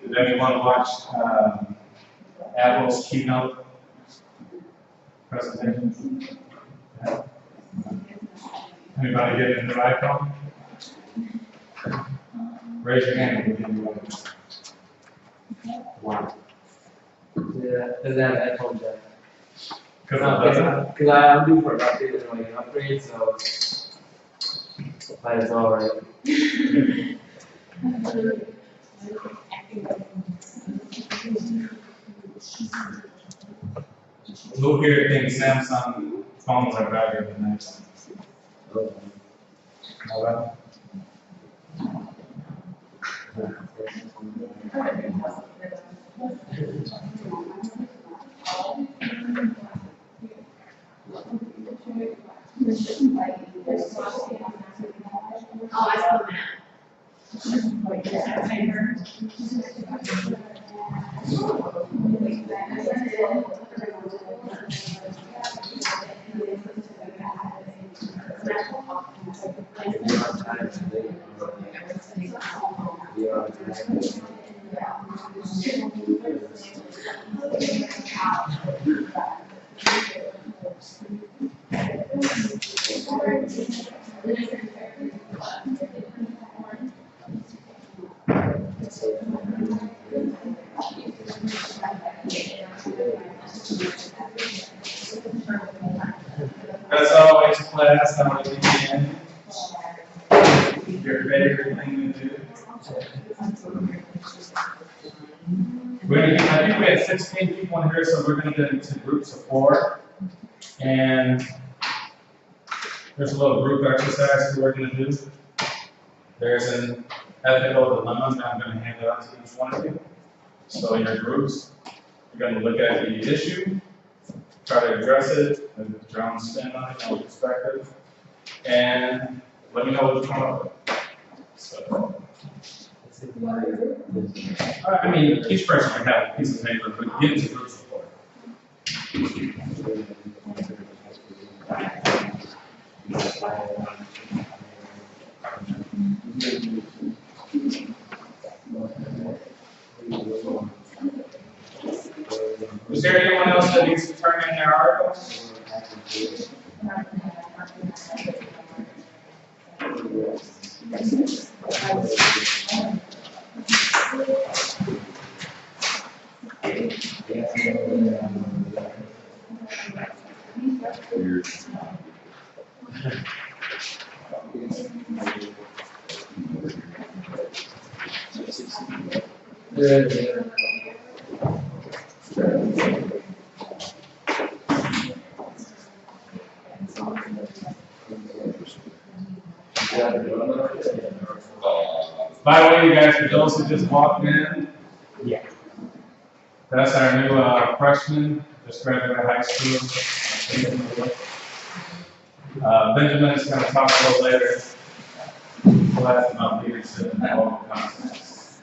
Did anyone watch Apple's keynote presentation? Yeah. Anybody get in their iPhone? Raise your hand if you can do it. Wow. Yeah, doesn't have iPhone jack. Because I'm due for an update and like an upgrade, so might as well, right? Who here thinks Samsung phones are better than iPhones? Nobody? As always, class, how do you begin? Your favorite thing to do? I think we had 16 people in here, so we're going to get into groups of 4. And there's a little group exercise we're going to do. There's an ethical dilemma that I'm going to hand out to each one of you. So in your groups, you're going to look at the issue, try to address it with your own spin on it, your own perspective, and let me know what you come up with. So, I mean, each person might have a piece of paper, but get into groups of 4. Is there anyone else that needs to turn in their articles? By the way, you guys, for those who just walked in, that's our new freshman, just graduated high school. Benjamin is going to talk a little later. Class about leadership and local concepts.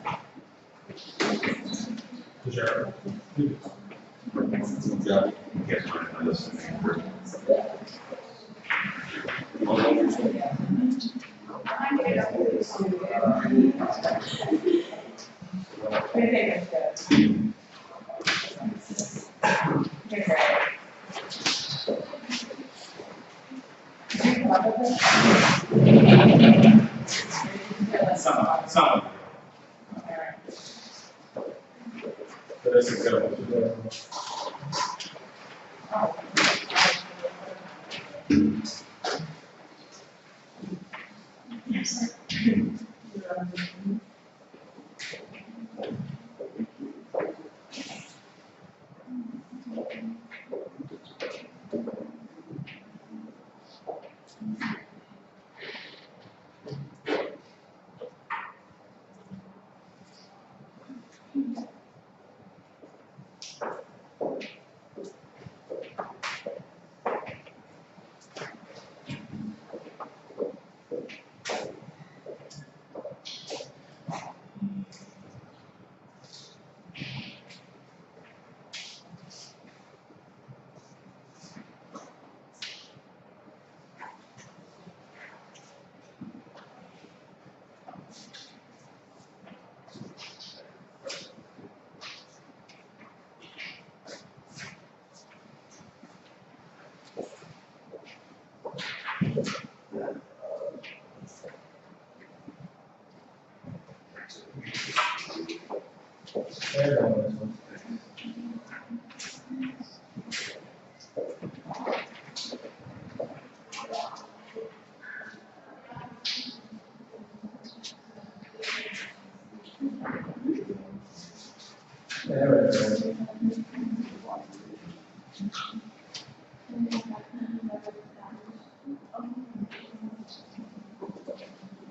Sure. Some. But it's a good one.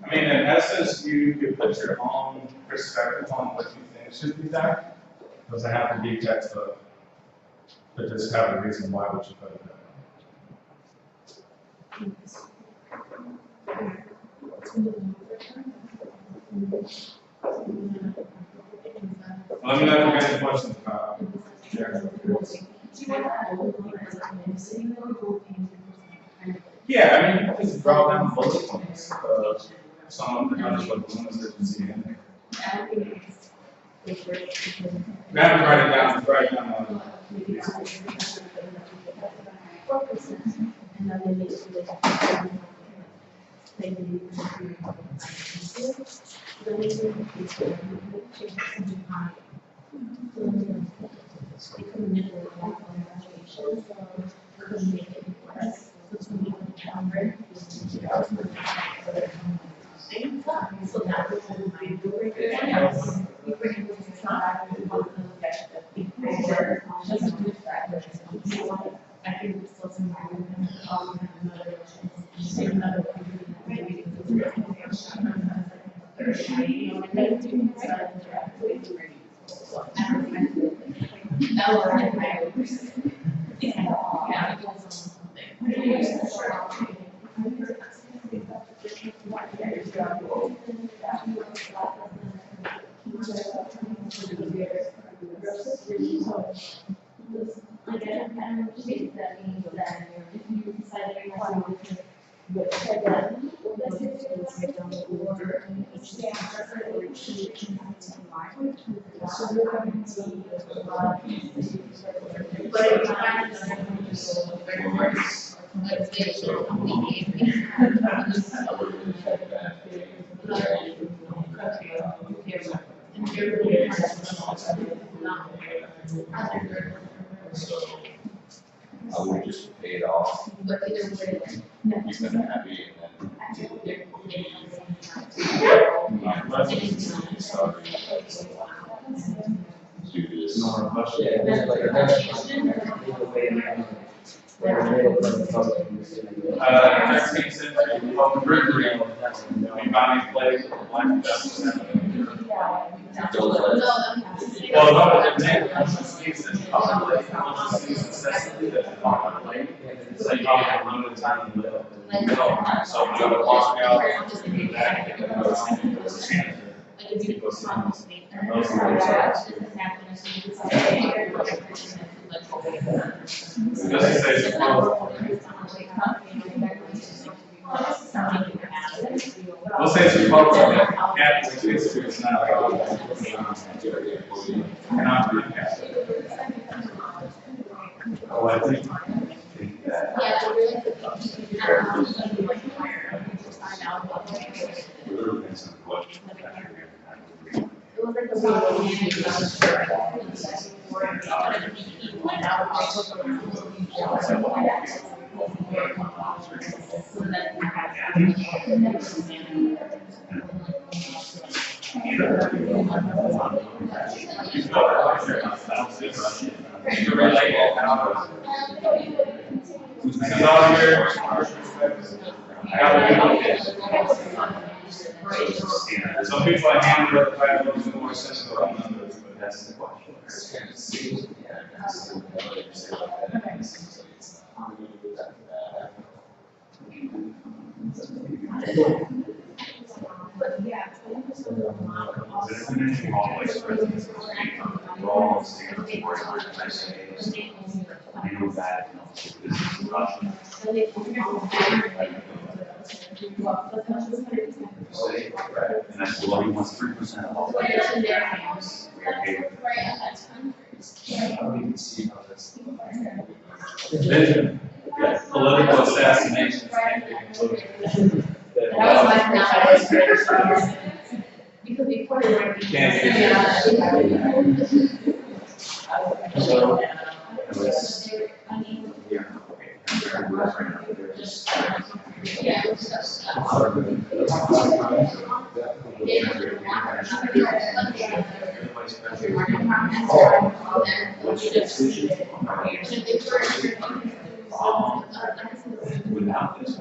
I mean, in essence, you could put your own perspective on what you think should be done. Doesn't have to be textbook, but just have a reason why would you put it that way. Let me know if you have any questions about it. Yeah, I mean, just draw down bullet points of some of the other ones that you see in there. You have to write it down, write it down on I would just pay it off. He's been happy and then do this. Next thing said, on the periphery, we found these plays with black justice. Well, no, the name of the speaks that probably successfully that it's not on the lake. So you probably have limited time to live. So you gotta walk out and back and then go to we'll say it's a program that it's not oh, I think that. Some people are handling the five looks more sensitive on numbers, but that's the question. And I said, well, he wants 3% of all. Vision. Political assassinations can't be included. Without this,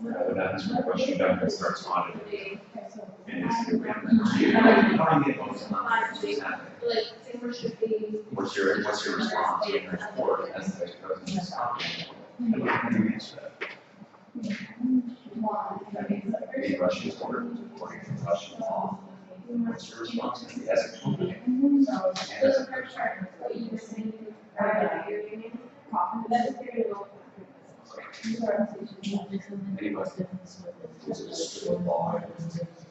That's the question that starts auditing. And what's your response to the report as the vice president is talking? And how do you answer that? The Russian order is according to Russian law. What's your response to as a company? And as a person? Anyway, is it a strict law?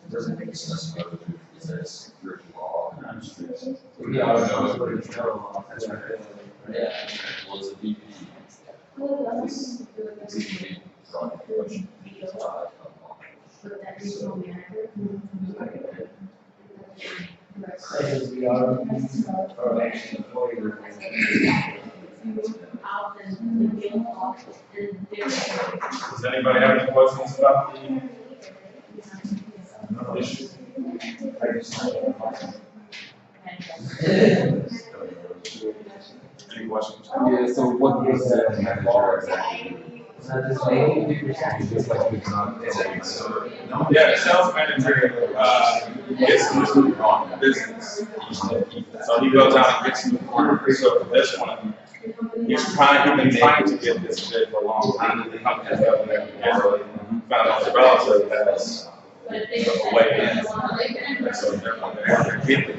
Doesn't make sense whether it's a security law. Yeah, I don't know, it's pretty terrible. That's right. Yeah, well, it's a VP. It's even brought into question. Does anybody have any questions about the issue? Any questions? Yeah, so what is that manager exactly? Just like it's not. Yeah, the sales manager, gets into the business. So he goes out and gets into the order. So for this one, he's been trying to get this bid for a long time. The company has got there, found out the relative. was the way in. And so they're getting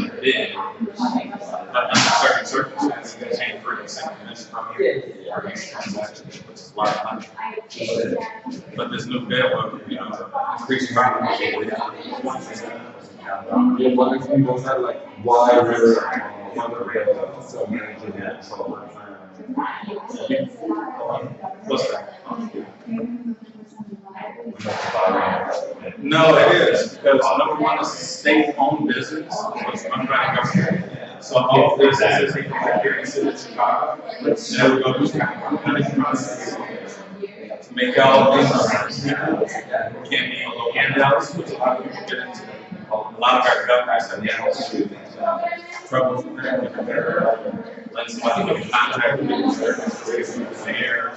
the bid, but under certain circumstances, they can't purchase it from here. For these transactions, which is a lot of money. But this new bill will, increase profitability. Yeah, but if people said like, why we're so managing that, so. What's that? No, it is, because number one, it's a state-owned business, so it's run by the government. So all businesses, they come here in the city of Chicago, and we go through kind of planning process to make all things, can't be handouts, which a lot of people get into. A lot of our governors have troubles with that. Letting somebody get contact with the mayor.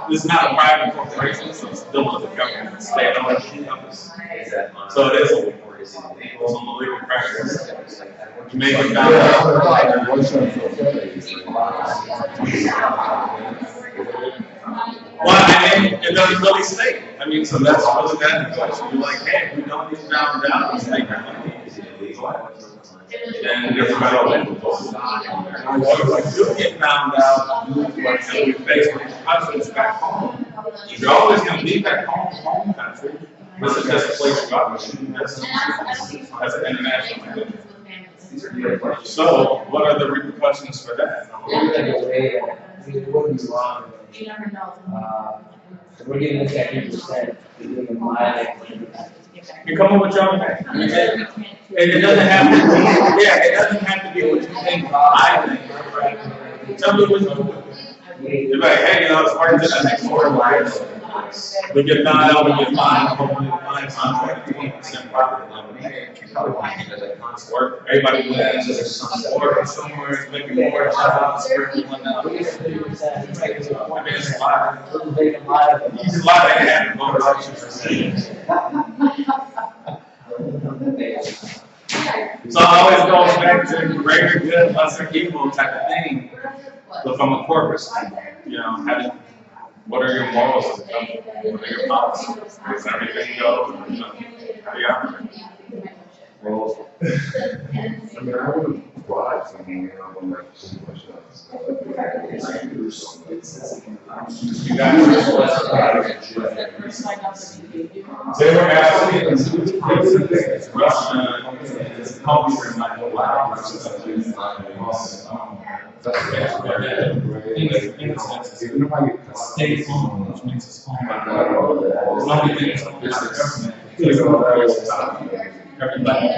It's not a private corporation, so it's still a government state-owned company. So it is a legal practice. You may be found well, I mean, it doesn't really state. I mean, so that's really bad. You're like, hey, we don't need to down down and make our money. And everybody if you get found out and we face with husbands back home, you're always going to be back home country. This is just a place you are. That's an international thing. So, what are the repercussions for that? It wouldn't be wrong. We're giving this at 8%, we're doing a live. You come up with your own thing. And it doesn't have to be, it doesn't have to be what you think, I think. Tell me what you think. You're like, hey, it's hard to do that next 4 lives. We get found out, we get fined, hopefully the fine's on 20% property level. Work, everybody wins, or somewhere, making more jobs for everyone else. I mean, it's a lot. It's a lot that can happen. So it always goes back to greater good, lesser evil type of thing, but from a corporate standpoint, what are your morals as a company? What are your policies? Does everything go, how do you operate? Well, I mean, I wouldn't bribe someone, like, too much You guys they were asking, Russia is culture might allow state owned, which means it's owned by the money is owned by the government. Everybody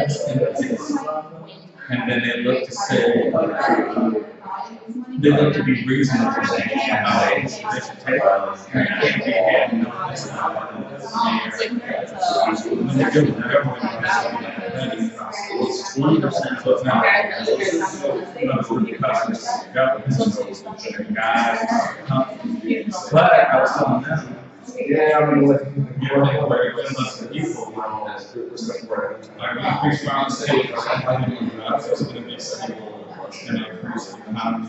and then they look to say, they look to be reasonable and how they should take it's 20%, so it's not but I was telling them, yeah, I mean, like, you're very less than people. Increase around state, it's going to be stable, and increase the economy.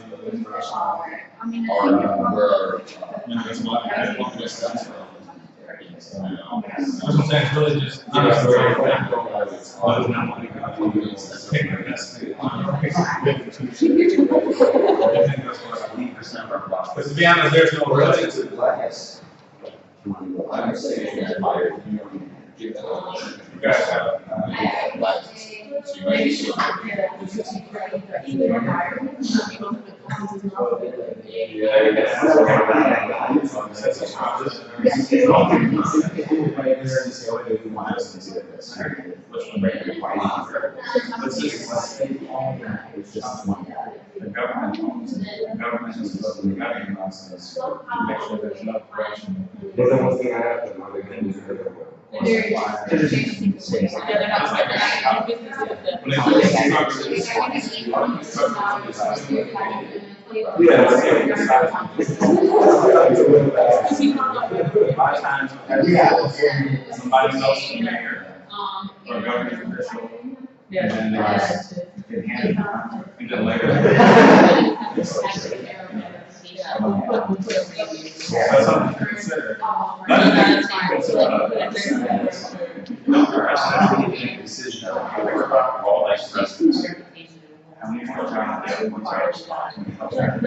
That's what I want to say. I'm saying it's really just, but to be honest, there's no relative. I'm saying that you guys have, it's just one guy. the government is supposed to be having a process to make sure there's no corruption. but then what's gonna happen, are they gonna do it? Somebody else in there, or a government official, and then they just get handed, and then later. That's something to consider. Another thing to consider. Decision of all like precedents. How many more times have we talked about?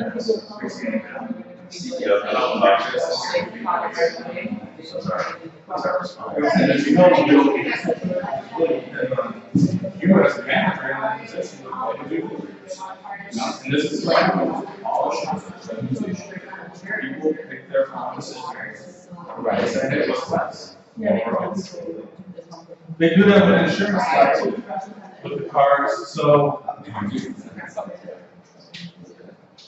CEO, You as a manager in that position, what do you do? And this is like all shops. People pick their promises. Right. And it was less. They do that with insurance stuff too, with the cars. So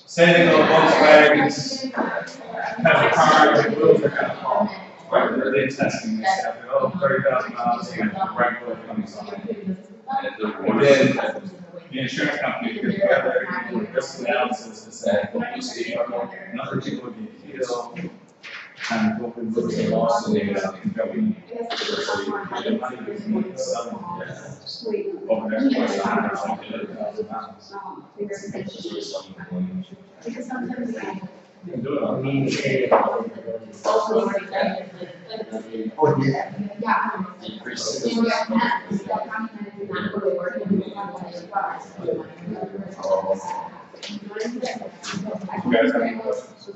say they go Volkswagen's has a car, the wheels are kind of fall. Right, they're testing this stuff. Oh, 30,000 miles, and the brake will come on. And then the insurance company gets together, risk analysis to say, a number of people would be killed, and what would be the loss of the company. Over there, because sometimes you can do it on. You guys have any questions?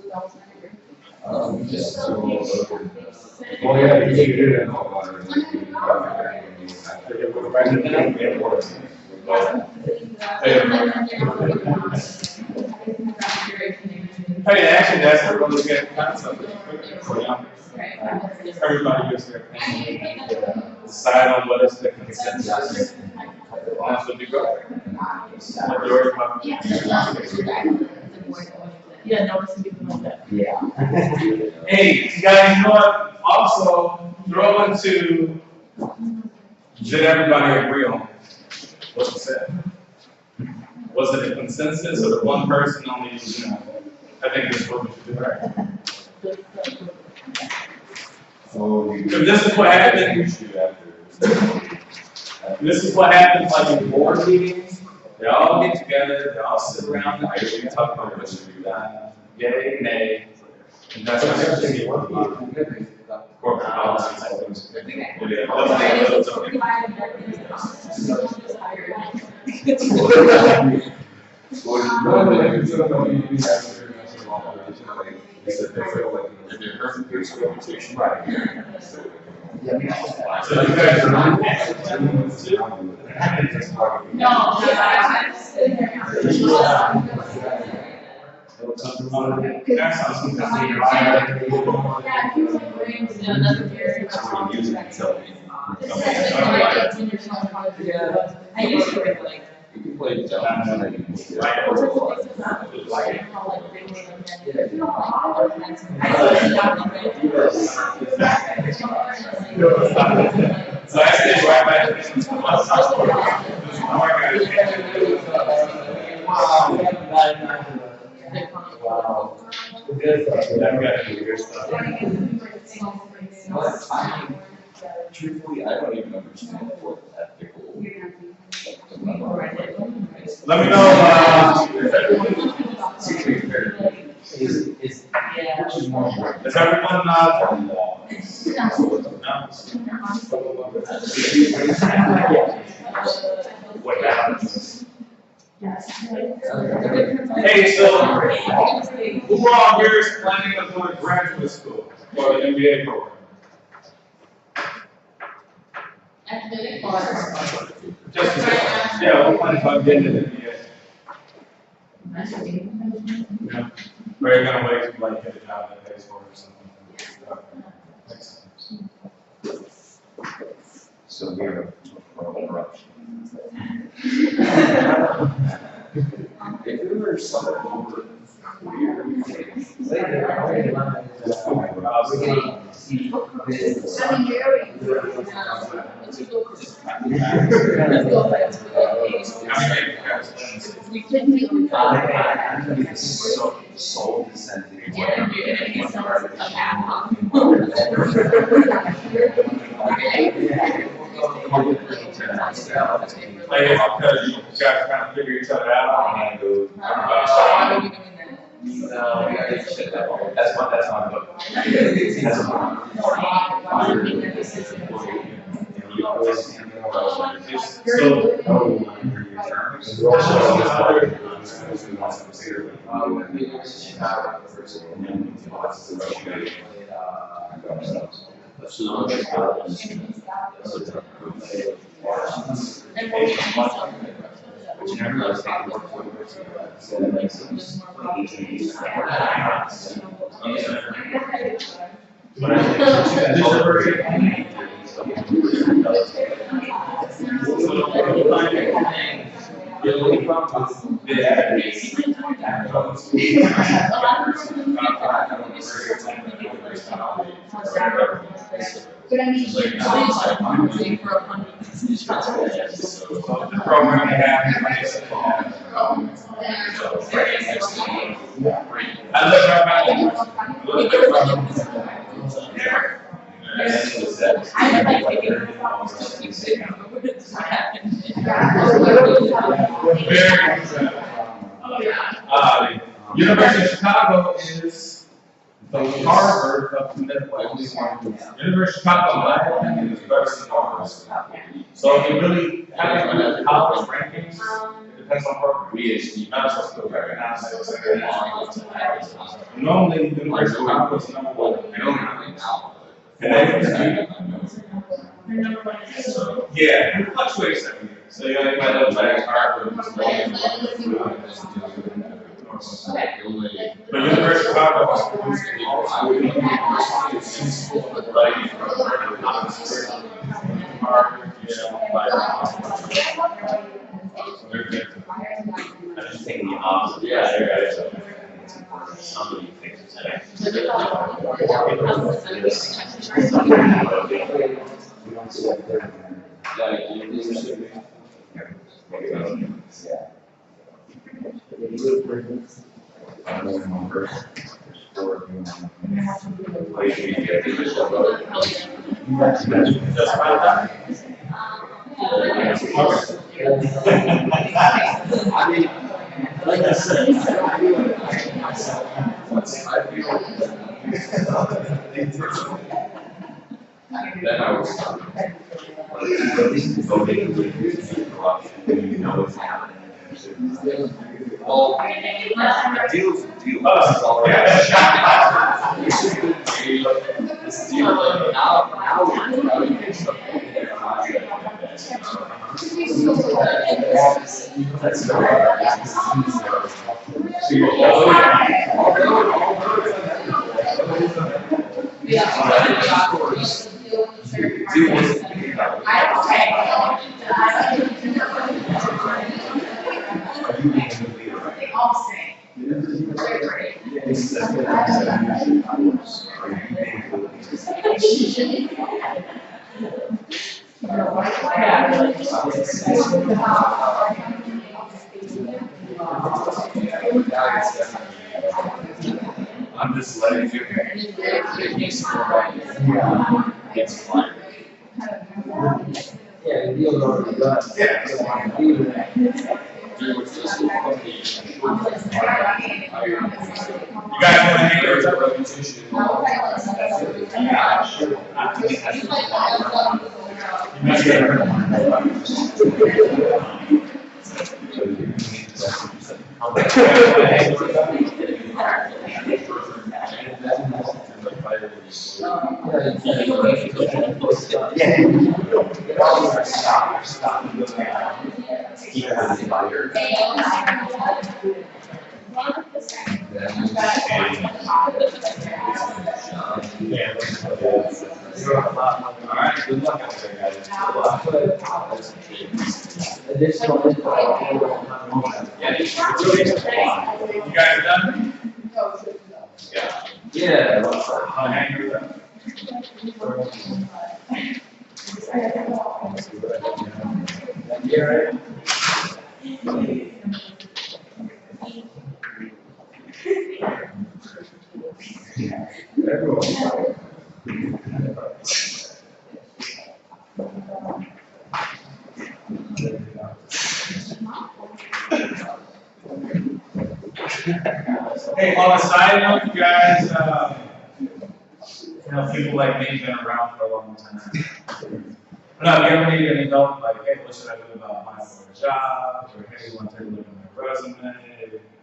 Well, yeah, you can do that. Hey, actually, that's a really good concept. Everybody gets their opinion, decide on what is the consensus. That's what you go. Majority of my- Yeah, noticing people like that. Yeah. Hey, guys, you know what? Also, throw into, did everybody agree on what you said? Was it a consensus or the one person only, I think this is what we should do, right? So This is what happened. This is what happens like in board meetings. They all get together, they all sit around, and they talk about what should be done. Yay, nay. And that's what everything you want to do. Corporate policies, I think. So you guys are not actually No, that sounds good. I used to read like. You can play the So I stay right back. Wow. Truthfully, I don't even understand what ethical. Let me know, Is everyone, what happens? Hey, so, who all here is planning to go to graduate school for the MBA program? Just, yeah, we're planning on getting an MBA. Yeah. Or you're gonna wait to like get a job that pays for it or something. Makes sense. So we're interruption. If there were some over weird things, soul descending. Like, because you guys kind of figure each other out and go. No, That's my book. That's But I mean, like, for a hundred. The program they have, I look up I would like to get University of Chicago is the Harvard of the Midwest. University of Chicago, in my opinion, is better than ours. So if you really have a college rankings, it depends on program. You're not supposed to go back and ask. Normally, University of Chicago is number one. Yeah, it fluctuates every year. So you might look like Harvard. But University of Chicago Harvard, I just think the opposite. Yeah, there is. Somebody thinks like I said, then I was voting with corruption, you know what's happening. Well, the deal's a deal. This deal, like, now we can stuff in their contract. That's I'm just letting you it's fine. Yeah, the deal's already done. Yeah. There was just a company. You guys want to hear it? Reputation. Alright, good luck out there, guys. Additional info. Yeah, you guys done? Yeah. Yeah. I'll hang with them. Yeah. Hey, on a side note, you guys, people like me have been around for a long time. But no, if you ever need any help, like, hey, what should I do about applying for a job? Or hey, you want to take a look at my resume?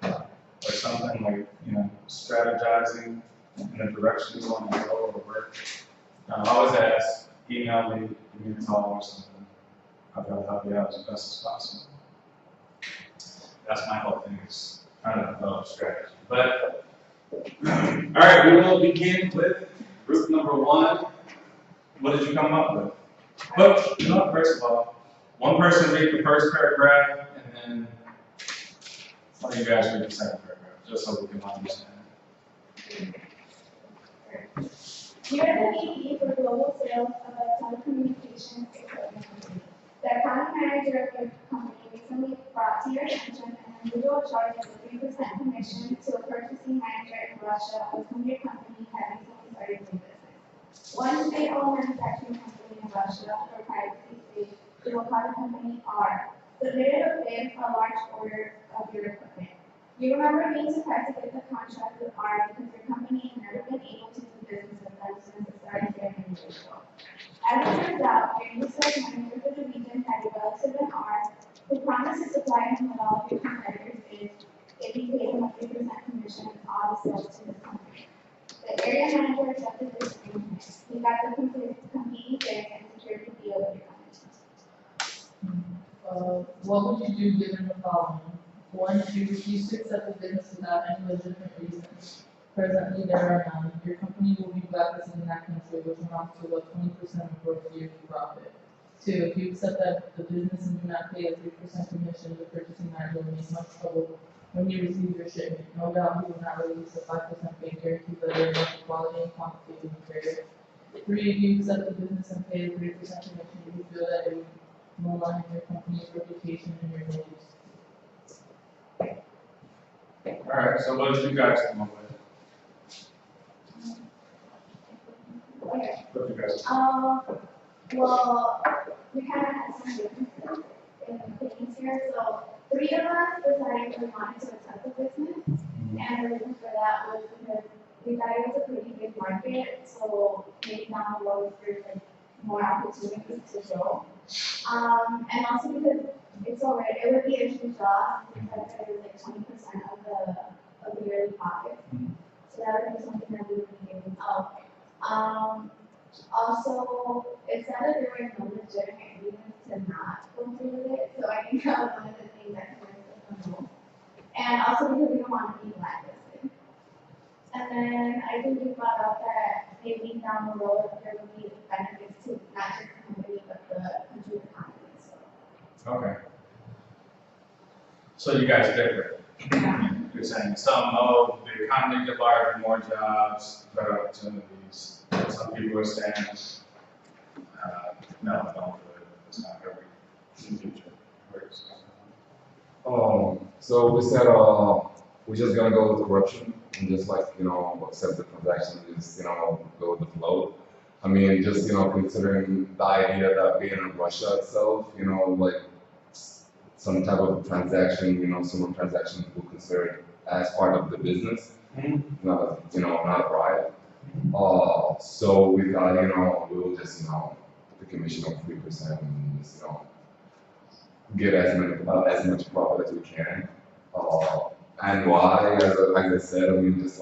Or something like, strategizing in the direction you want to go or work. Always ask, email me, give me a call or something. I'll try to help you out as best as possible. That's my whole thing, is trying to develop strategy. But, all right, we will begin with group number 1. What did you come up with? But, first of all, one person read the first paragraph, and then one of you guys read the second paragraph, just so we can understand. You are the VP for global sales of a telecommunications equipment company. The accounting manager of your company recently brought to your attention an unusual charge of a 3% commission to a purchasing manager in Russia with whom your company had recently started doing business. One state-owned manufacturing company in Russia, for privacy sake, the Wakata company R, submitted a bid for a large order of your equipment. You remember being surprised to get the contract with R because your company had never been able to do business with them since it started here in Israel. As it turns out, your new sales manager for the region had a relative in R who promised to supply him with all of your competitors' bids if he paid him a 3% commission on all the sales to his company. The area manager accepted this arrangement. He got the competing bids and secured the deal with your company. What would you do given the following? 1, you refuse to accept the business without any legitimate reason. Presently, there are none. Your company will be blacklisted in that country, which amounts to about 20% of gross yearly profit. 2, if you accept that the business and do not pay a 3% commission, the purchasing manager will make much trouble when you receive your shipment. No doubt he will not release a 5% pay guarantee that there is enough quality and quantity of material. 3, if you accept the business and pay a 3% commission, you feel that it would malign your company's reputation and your values. All right, so what did you guys come up with? Okay. What did you guys? Well, we kind of had some differences in opinions here. So 3 of us decided we wanted to accept the business, and the reason for that was because we thought it was a pretty big market. So maybe down the road there's like more opportunities to grow, and also because it would be a huge loss because it was like 20% of the yearly profit. So that would be something that we would be giving up. Also, it said that there were no legitimate reasons to not go through with it, so I think that was one of the things that convinced us the most. And also because we don't want to be blacklisted. And then I think you brought up that maybe down the road there would be benefits to not just the company but the country's economy. Okay. So you guys differ. You're saying some, the economy get larger, more jobs, better opportunities. Some people are saying, no, don't do it. It's not going to be in the future. So we said, we're just gonna go with corruption and just accept the transaction and just, go with the flow. I mean, just, considering the idea that being in Russia itself, some type of transaction, some transactions will consider it as part of the business, not a bribe. So we thought, we'll just, the commission of 3% and just, get as much profit as we can. And why, as I said, I mean, just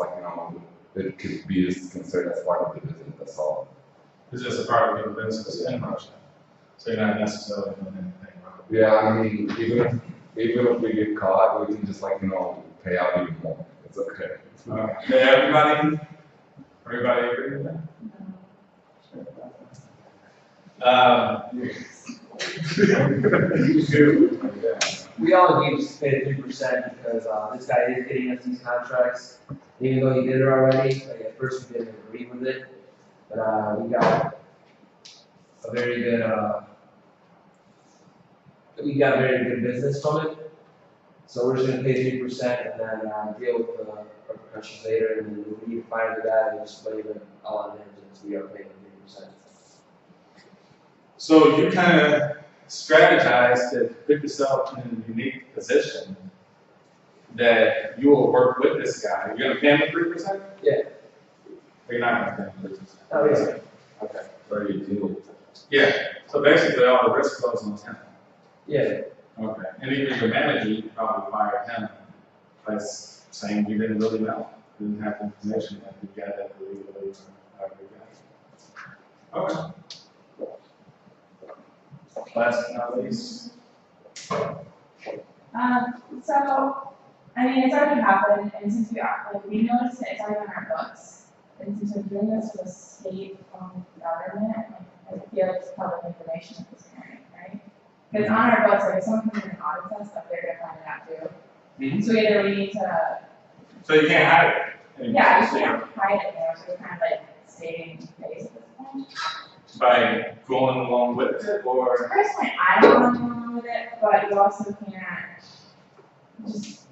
it could be just considered as part of the business, that's all. It's just a part of the business in Russia. So you're not necessarily doing anything wrong. Yeah, I mean, even if we get caught, we can just pay out even more. It's okay. Everybody agree with that? We all agreed to pay 3% because this guy is getting us these contracts, even though he did it already. Like at first we didn't agree with it, but we got a very good business from it. So we're just gonna pay 3% and then deal with the repercussions later. And then when we need to find the guy, we just blame it all on him since we are paying 3%. So you kind of strategize to put yourself in a unique position that you will work with this guy. You're gonna pay him 3%? Yeah. Or you're not gonna pay him 3%? Oh, yeah. Okay. Where do you deal? Yeah, so basically all the risk goes on him. Yeah, Okay. And even your manager, you probably fire him by saying you didn't really know. You didn't have the information that you got that legally, however you got it. Okay. Last but not least. So, I mean, it's already happened, and since we noticed it, it's already on our books. And since we're doing this with state-owned government, I feel like it's public information at this point, right? Because on our books, like, if someone comes in and audits us, like, they're gonna find it out too. Mhm. So either we need to, So you can't hide it. anymore. yeah, we can't hide it there, so we're kind of like saving face at this point. By going along with it, or, Personally, I don't want to go along with it, but you also can't just,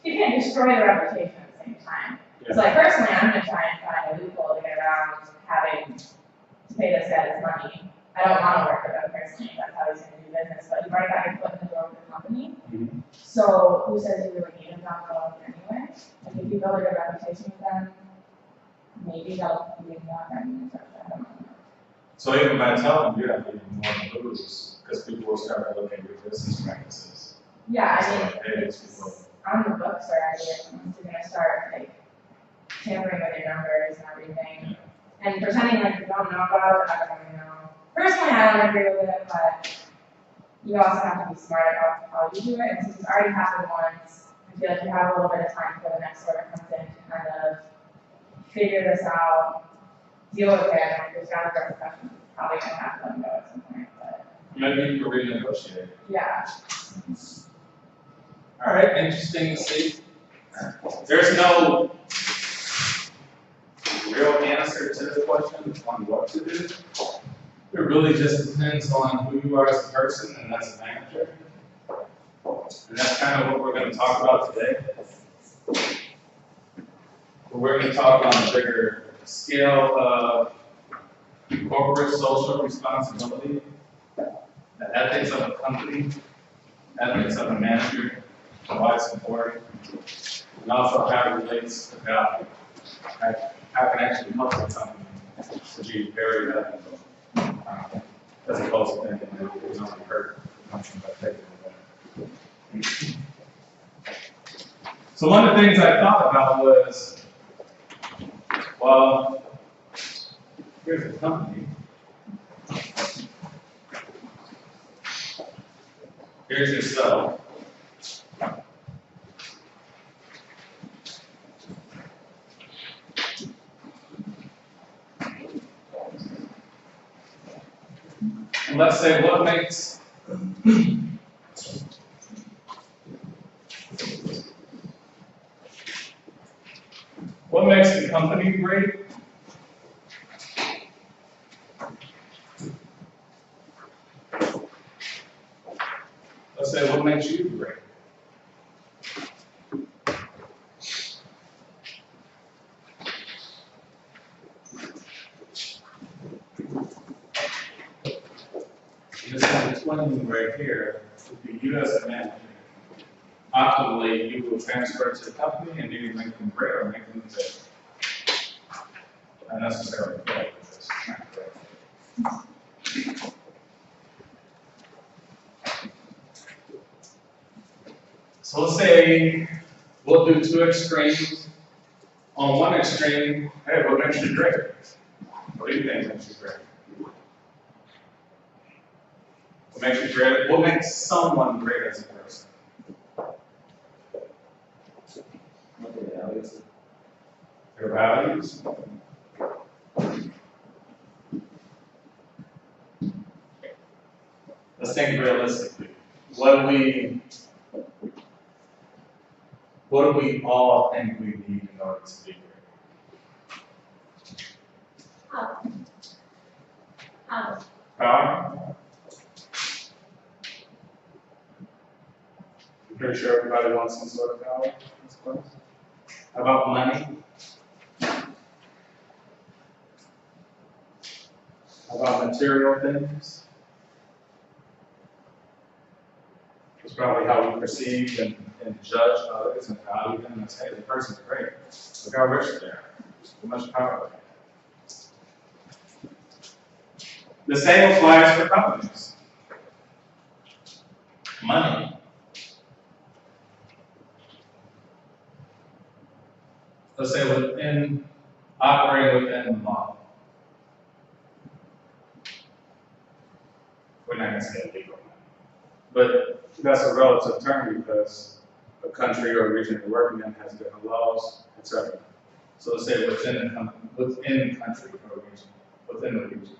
you can't destroy the reputation at the same time. yeah. So like personally, I'm gonna try and find a loophole to get around having to pay this guy his money. I don't wanna work with him personally, that's how he's gonna do business, but you've already got your foot in the door with the company. Mhm. So who says you really need him down the road anyway? Like if you build a good reputation with them, maybe they'll be on that and stuff, I don't know. So even by telling them, you have even more to lose, because people will start to look at your business practices. Yeah, I So, mean, hey, it's people. it's on the books already, and once you're gonna start like tampering with your numbers and everything. And pretending like you don't know about it, I don't really know. Personally, I don't agree with it, but you also have to be smart about how you do it, and since it's already happened once, I feel like you have a little bit of time before the next order comes in to kind of figure this out, deal with it, and like there's gotta be repercussions, probably gonna have to let them go at some point, but Maybe you can renegotiate. yeah. All right, interesting to see. There's no real answer to the question on what to do. It really just depends on who you are as a person and as a manager. And that's kind of what we're going to talk about today. We're going to talk on a bigger scale of corporate social responsibility, the ethics of a company, ethics of a manager, why it's important, and also how it relates to value. How can actually help the company to be very ethical, as opposed to thinking that it's only hurt something by taking it away. So one of the things I thought about was, well, here's a company. Here's yourself. And let's say what makes the company great? Let's say what makes you great? This is explaining right here would be you as a manager. Optimally, you will transfer to the company and you can make them great or make them big. Not necessarily great, but it's not great. So let's say we'll do two extremes. On one extreme, hey, what makes you great? What do you think makes you great? What makes you great? What makes someone great as a person? Their values. Let's think realistically. What do we all think we need in order to be great? How? Power? I'm pretty sure everybody wants some sort of power, I suppose. How about money? How about material things? That's probably how we perceive and judge others and value them and say, the person's great. Look how rich they are. So much power. The same applies for companies. Money. Let's say operating within the law. We're not going to say illegal, but that's a relative term because a country or a region you're working in has different laws, etc. So let's say within the country or region, within the region.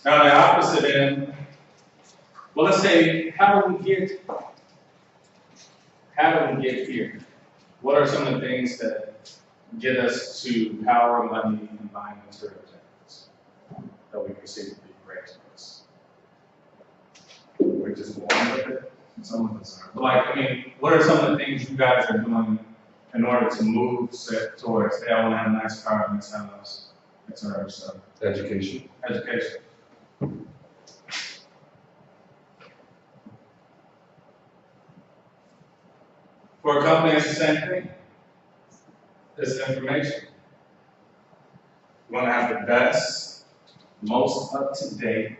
Now the opposite end, well, let's say, how do we get here? What are some of the things that get us to power, money, and buying material things that we perceive to be great to us? We're just born with it. Some of us are. Like, I mean, what are some of the things you guys are doing in order to move towards, hey, I want to have a nice car, a nice house, etc. Education. Education. For a company, it's the same thing. It's information. You want to have the best, most up-to-date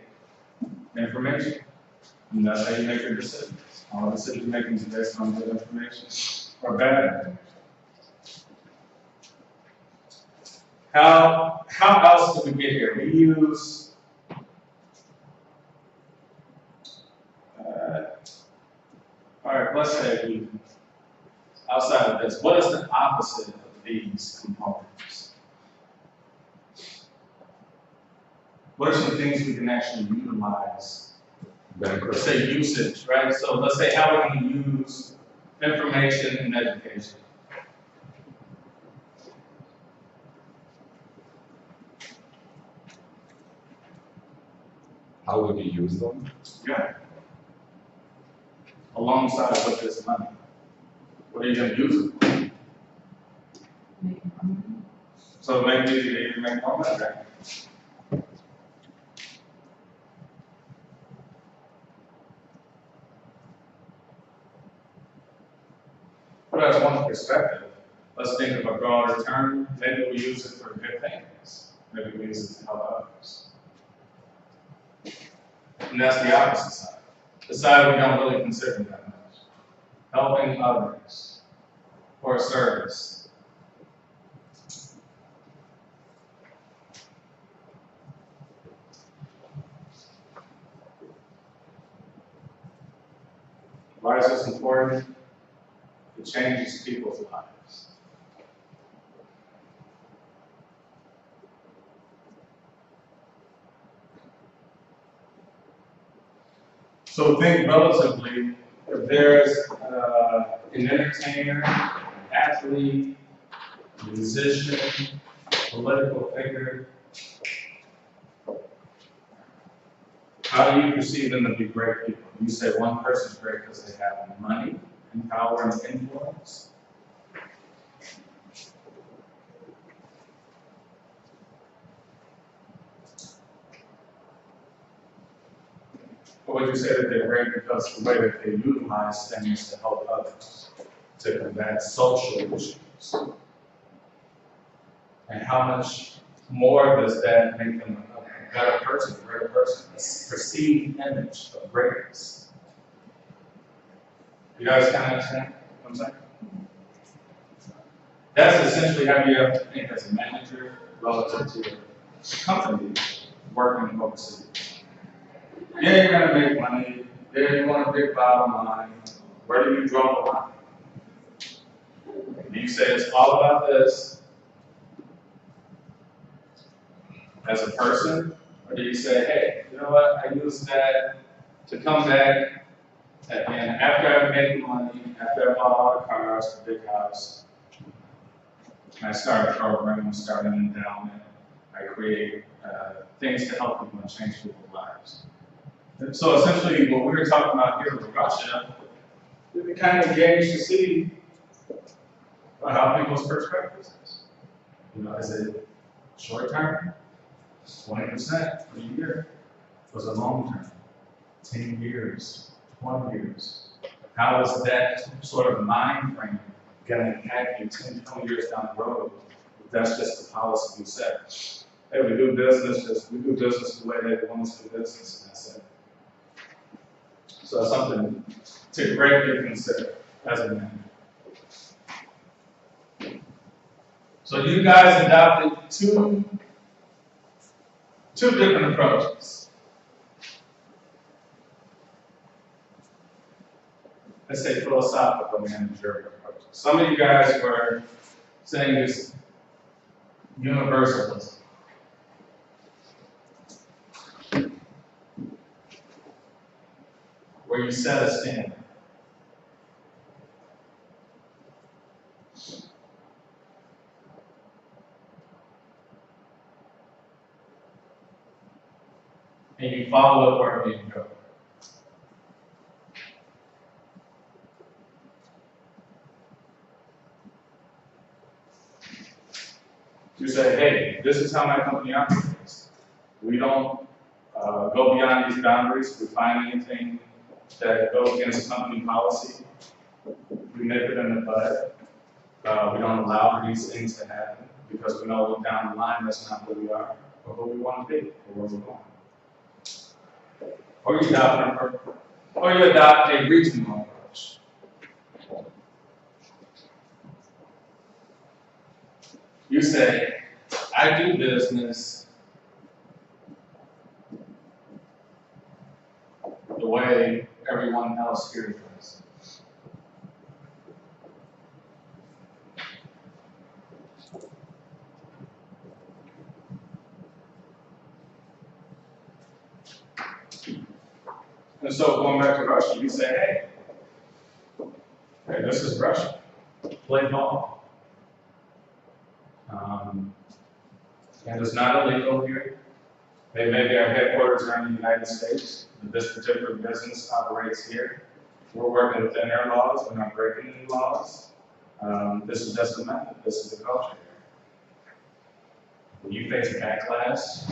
information. And that's how you make your decisions. All decision making is based on good information or bad information. How else did we get here? We use all right, let's say outside of this, what is the opposite of these components? What are some things we can actually utilize? Let's say usage, right? So let's say how we can use information in education. How would you use them? Yeah. Alongside with this money. What are you going to use it for? So maybe you can make more money, right? But that's one perspective. Let's think of a broader term. Maybe we use it for good things. Maybe we use it to help others. And that's the opposite side. The side we don't really consider that much. Helping others for service. Why is this important? It changes people's lives. So think relatively, if there's an entertainer, athlete, musician, political figure, how do you perceive them to be great people? You say one person's great because they have money and power and influence. Or would you say that they're great because the way that they utilize things to help others, to combat social issues? And how much more does that make them a better person, a greater person, a perceived image of greatness? You guys kind of understand what I'm saying? That's essentially how you have to think as a manager relative to a company working overseas. Yeah, you're gonna make money. Yeah, you want a big bottom line. Where do you draw the line? Do you say it's all about this as a person? Or do you say, hey, you know what, I use that to come back and after I've made money, after I bought all the cars, the big house, I start a program, start an endowment, I create things to help people and change people's lives. So essentially, what we were talking about here with Russia, we kind of gauge to see how people's perspectives is. Is it short term? 20% for a year. Was it long term? 10 years, 20 years. How is that sort of mind frame going to impact you 10, 20 years down the road? If that's just the policy we set. Hey, we do business the way they want us to do business, and that's it. So that's something to greatly consider as a manager. So you guys adopted two different approaches. Let's say philosophical managerial approaches. Some of you guys were saying this universalism. Where you set a standard. And you follow it wherever you go. You say, hey, this is how my company operates. We don't go beyond these boundaries. If we find anything that goes against company policy, we nip it in the bud. We don't allow for these things to happen because we know down the line that's not who we are or who we want to be or where we're going. Or you adopt a regional approach. You say, I do business the way everyone else here does. And so going back to Russia, you say, hey, this is Russia. Play ball. And it's not illegal here. Maybe our headquarters are in the United States, but this particular business operates here. We're working within their laws, we're not breaking any laws. This is just a method, this is the culture. Will you face backlash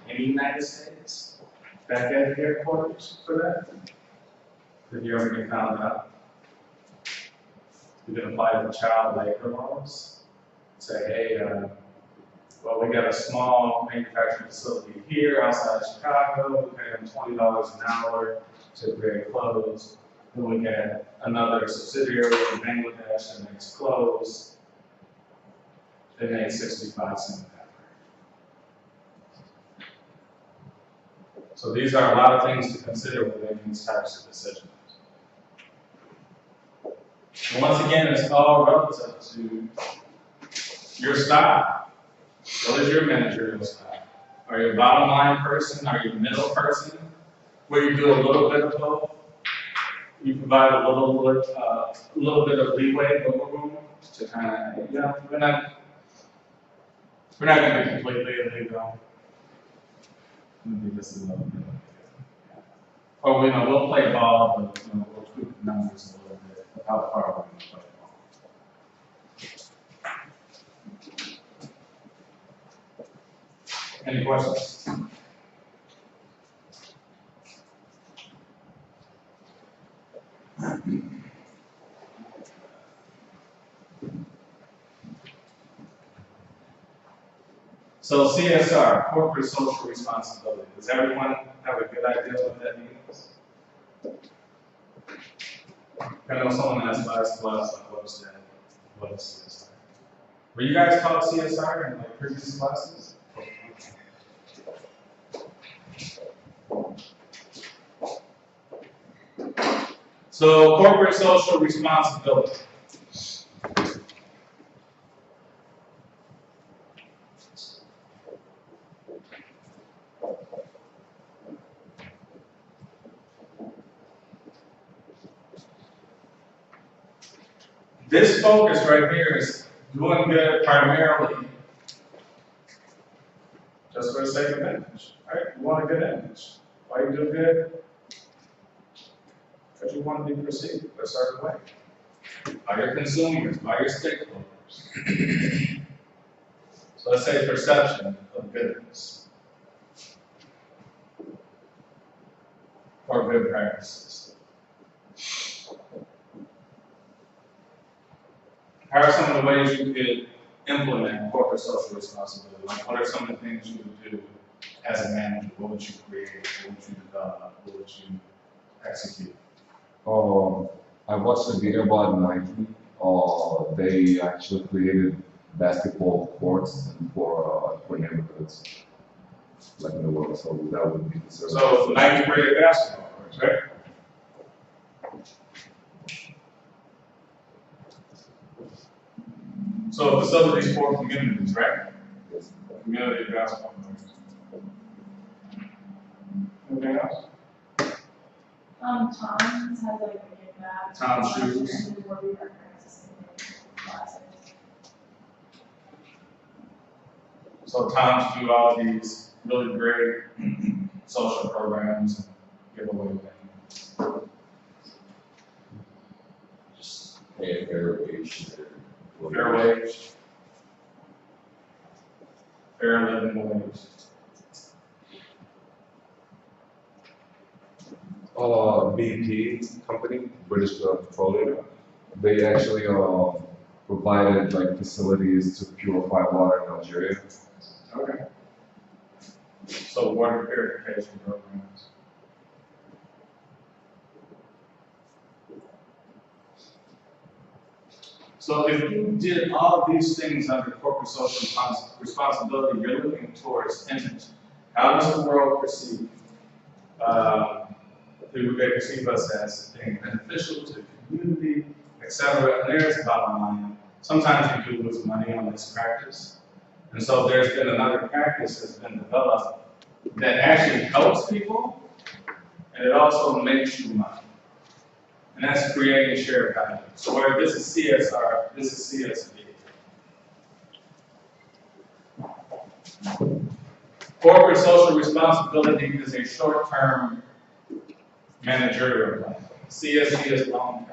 in the United States? Back at the headquarters for that? If you ever get found out? You can apply to child labor laws. Say, hey, well, we got a small manufacturing facility here outside Chicago. We pay them $20 an hour to create clothes. Then we got another subsidiary in Bangladesh that makes clothes. They make 65 cents an hour. So these are a lot of things to consider when making these types of decisions. And once again, it's all relative to your style. What is your managerial style? Are you a bottom line person? Are you a middle person? Where you do a little bit of both? You provide a little bit of leeway, wiggle room to kind of, we're not going to be completely illegal. Maybe just a little bit. Or we'll play ball, but we'll tweak the numbers a little bit of how far we're going to play ball. Any questions? So CSR, corporate social responsibility. Does everyone have a good idea what that means? I know someone asked last class, like, what is that? What is CSR? Were you guys taught CSR in like previous classes? So corporate social responsibility. This focus right here is doing good primarily just for the sake of image, right? You want a good image. Why you do good? Because you want to be perceived a certain way by your consumers, by your stakeholders. So let's say perception of goodness or good practices. How are some of the ways you could implement corporate social responsibility? Like, what are some of the things you would do as a manager? What would you create? What would you develop? What would you execute? I watched a video about Nike. They actually created basketball courts for neighborhoods, like in the world. So that would be the service. So Nike created basketball courts, right? So facilities for communities, right? Yes. Community basketball courts. Anything else? Tom's has like a give back. Tom's shoes. Where we partner as classes. So Tom's do all these really great social programs and give away things. Just pay a fair wage. Fair wage. Fair living wage. BP company, British Petroleum, they actually provided like facilities to purify water in Algeria. Okay. So water purification programs. So if you did all of these things under corporate social responsibility, you're looking towards image. How does the world perceive? They perceive us as being beneficial to the community, etc. And there's the bottom line. Sometimes you do lose money on this practice. And so there's been another practice that's been developed that actually helps people, and it also makes you money. And that's creating shared value. So where this is CSR, this is CSV. Corporate social responsibility is a short-term managerial plan. CSV is long-term.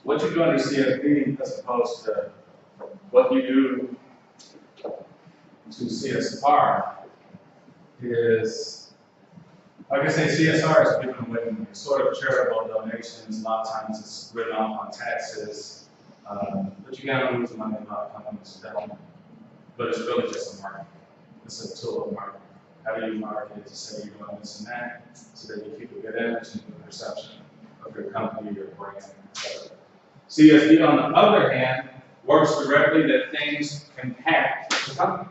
What you do under CSV as opposed to what you do to CSR is, like I say, CSR is giving away money, sort of charitable donations. A lot of times it's written off on taxes, but you gotta lose money. A lot of companies don't. But it's really just a market. It's a tool of marketing. How do you market to say you're doing this and that, so that you keep a good image and good perception of your company, your brand, etc. CSV, on the other hand, works directly that things impact the company.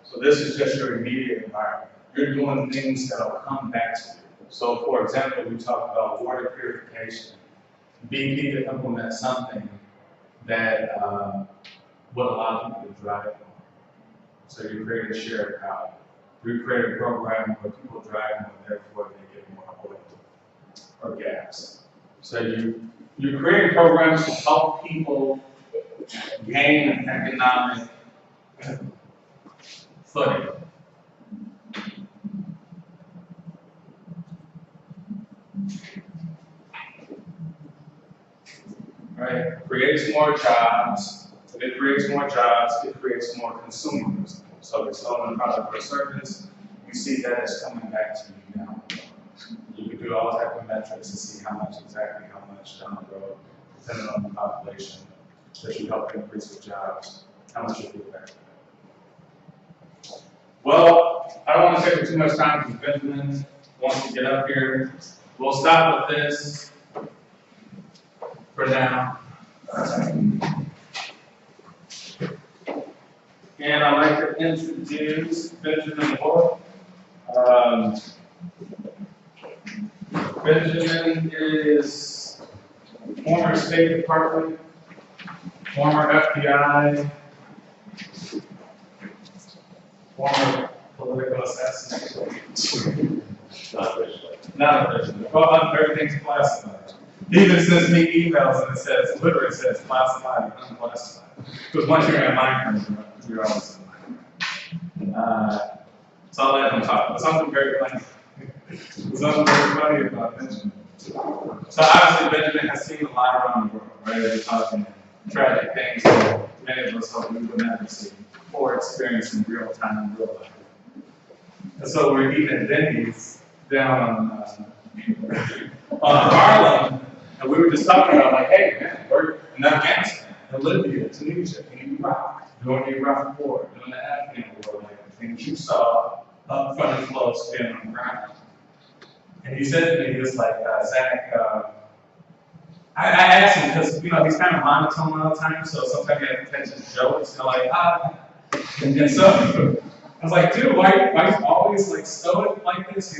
So this is just your immediate environment. You're doing things that will come back to you. So for example, we talk about water purification. BP to implement something that would allow people to drive more. So you create a shared power. You create a program where people drive more, therefore they get more oil or gas. So you create programs to help people gain an economic footing. Right? Creates more jobs. If it creates more jobs, it creates more consumers. So if it's selling a product or service, you see that it's coming back to you now. You can do all type of metrics to see exactly how much down the road, depending on the population, that you help increase the jobs, how much you get back. Well, I don't want to take too much time because Benjamin wants to get up here. We'll stop with this for now. And I'd like to introduce Benjamin Wolf. Benjamin is former State Department, former FBI, former political assassin. Not officially. Not officially. Well, everything's classified. He even sends me emails and it says, literally says classified, unclassified. Because once you're in a mine, you're always in a mine. So I'll let him talk. But something very funny. Something very funny about Benjamin. So obviously Benjamin has seen a lot around the world, right? We're talking tragic things that many of us hope we would never see or experience in real time, in real life. And so we're eating at Denny's down on Harlem, and we were just talking about like, hey man, we're in Afghanistan, in Libya, Tunisia, in Iraq, during the Iraq War, during the Afghan War, like the things you saw up front and close being on the ground. And he said to me, he was like, Zack, I asked him because, you know, he's kind of monotone all the time, so sometimes he has to catch his jokes, and like, and so I was like, dude, why are you always like stoic like this?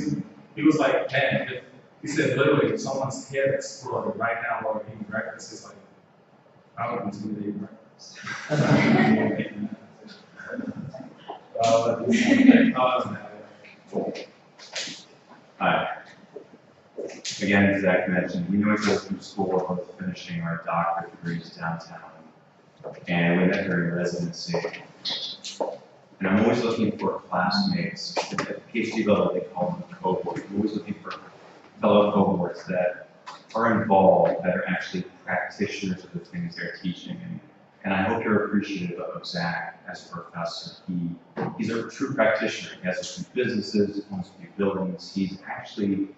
He was like, man, he said, literally, if someone's head exploded right now while we're eating breakfast, he's like, I would continue to eat breakfast. Hi. Again, as Zack mentioned, we know each other through school, both finishing our doctorate degrees downtown, and we met during residency. And I'm always looking for classmates. At the PhD level, they call them cohorts. I'm always looking for fellow cohorts that are involved, that are actually practitioners of the things they're teaching. And I hope you're appreciative of Zack as a professor. He's a true practitioner. He has his own businesses, he owns a few buildings. He's actually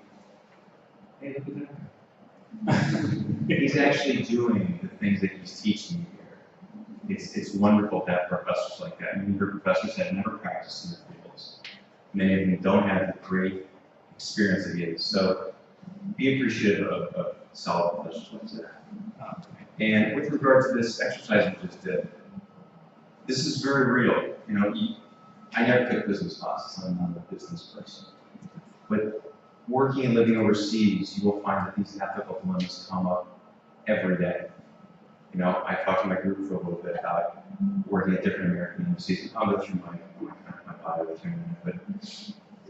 doing the things that he's teaching you here. It's wonderful to have professors like that. Many of your professors have never practiced in their fields. Many of them don't have the great experience that he is. So be appreciative of solid professors like that. And with regard to this exercise we just did, this is very real. You know, I never took business classes. I'm not a business person. But working and living overseas, you will find that these ethical dilemmas come up every day. You know, I talked to my group for a little bit about working at different American embassies. I'll go through my bio with you in a minute, but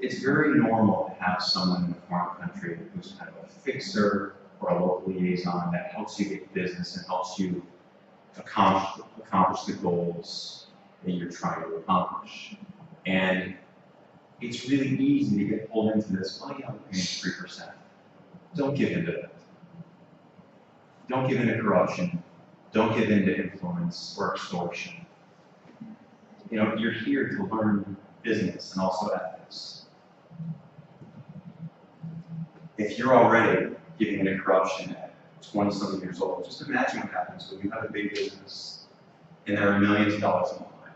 it's very normal to have someone in a foreign country who's kind of a fixer or a local liaison that helps you get business and helps you accomplish the goals that you're trying to accomplish. And it's really easy to get pulled into this, oh yeah, we're paying 3%. Don't give into that. Don't give into corruption. Don't give into influence or extortion. You know, you're here to learn business and also ethics. If you're already giving into corruption at 20-something years old, just imagine what happens when you have a big business and there are millions of dollars on the line.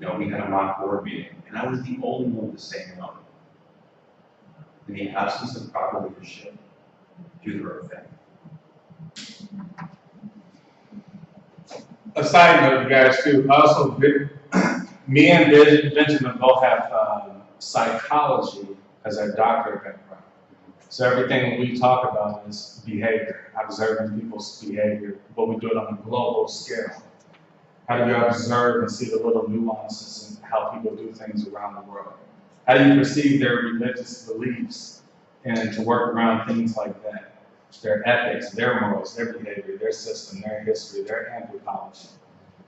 You know, we had a mock board meeting, and I was the only one to say no. In the absence of proper leadership, do the right thing. A side note, you guys, too. Also, me and Benjamin both have psychology as our doctorate background. So everything we talk about is behavior, observing people's behavior, but we do it on a global scale. How do you observe and see the little nuances in how people do things around the world? How do you perceive their religious beliefs and to work around things like that? Their ethics, their morals, their behavior, their system, their history, their anthropology.